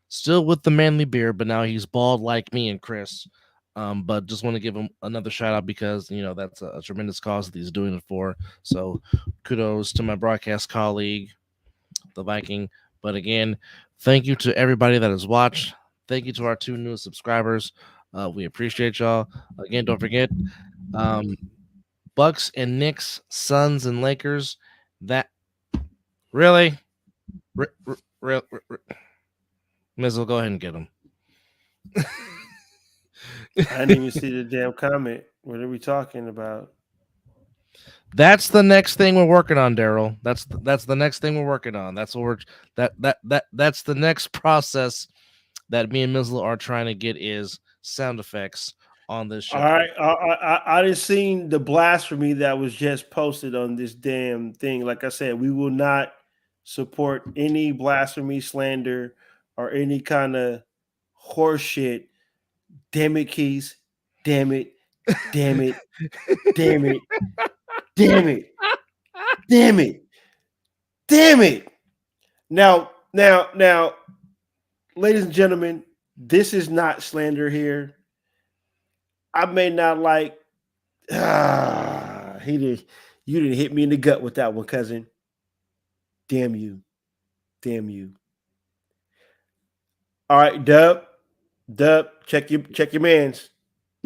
still with the manly beard, but now he's bald like me and Chris. But just want to give him another shout out because that's a tremendous cause that he's doing it for. So kudos to my broadcast colleague, the Viking. But again, thank you to everybody that has watched. Thank you to our 2 newest subscribers. We appreciate y'all. Again, don't forget, Bucks and Knicks, Suns and Lakers. That really, Mizzle, go ahead and get them. I didn't even see the damn comment. What are we talking about? That's the next thing we're working on, Daryl. That's the next thing we're working on. That's what that's the next process that me and Mizzle are trying to get is sound effects on this show. All right, I didn't seen the blasphemy that was just posted on this damn thing. Like I said, we will not support any blasphemy, slander, or any kind of horseshit. Damn it, Keys. Damn it. Damn it. Damn it. Damn it. Damn it. Damn it. Now, ladies and gentlemen, this is not slander here. I may not like you didn't hit me in the gut with that one, cousin. Damn you. Damn you. All right, Dub, check your mans.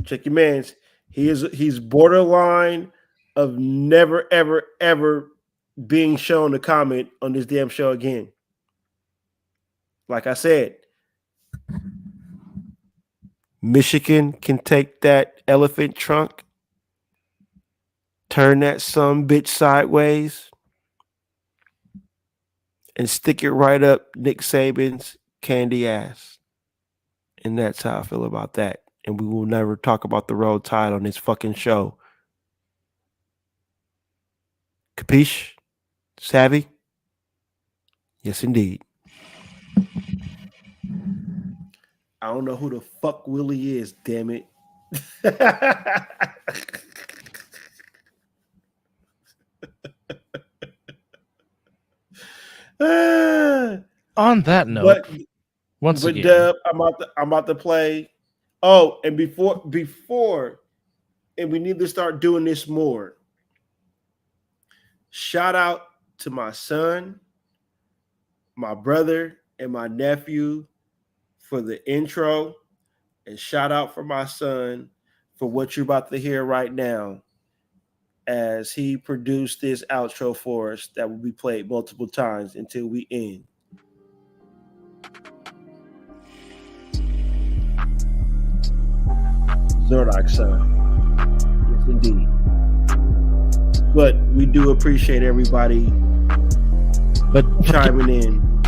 Check your mans. He's borderline of never, ever, ever being shown to comment on this damn show again. Like I said, Michigan can take that elephant trunk, turn that some bitch sideways, and stick it right up Nick Saban's candy ass. And that's how I feel about that. And we will never talk about the Roll Tide on this fucking show. Capiche? Savvy? Yes, indeed. I don't know who the fuck Willie is, damn it. On that note, once again, Dub, I'm about to play. Oh, and before, and we need to start doing this more. Shout out to my son, my brother, and my nephew for the intro, and shout out for my son for what you're about to hear right now as he produced this outro for us that will be played multiple times until we end. Zordok, son. Yes, indeed. But we do appreciate everybody chiming in.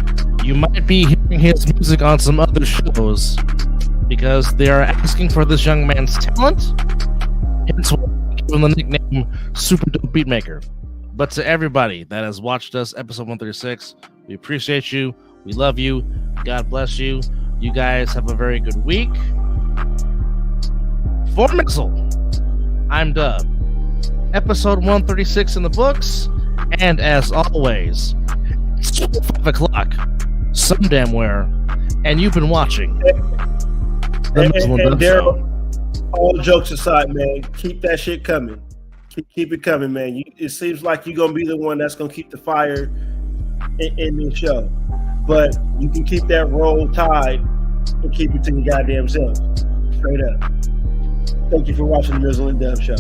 You might be hearing his music on some other shows because they are asking for this young man's talent. Hence why we give him the nickname Super Dope Beatmaker. But to everybody that has watched us, episode 136, we appreciate you. We love you. God bless you. You guys have a very good week. For Mizzle, I'm Dub. Episode 136 in the books. And as always, it's 5 o'clock. Some damn where. And you've been watching the Mizzle and Dub Show. All jokes aside, man, keep that shit coming. Keep it coming, man. It seems like you're going to be the one that's going to keep the fire in this show. But you can keep that Roll Tide and keep it to your goddamn self. Straight up. Thank you for watching the Mizzle and Dub Show.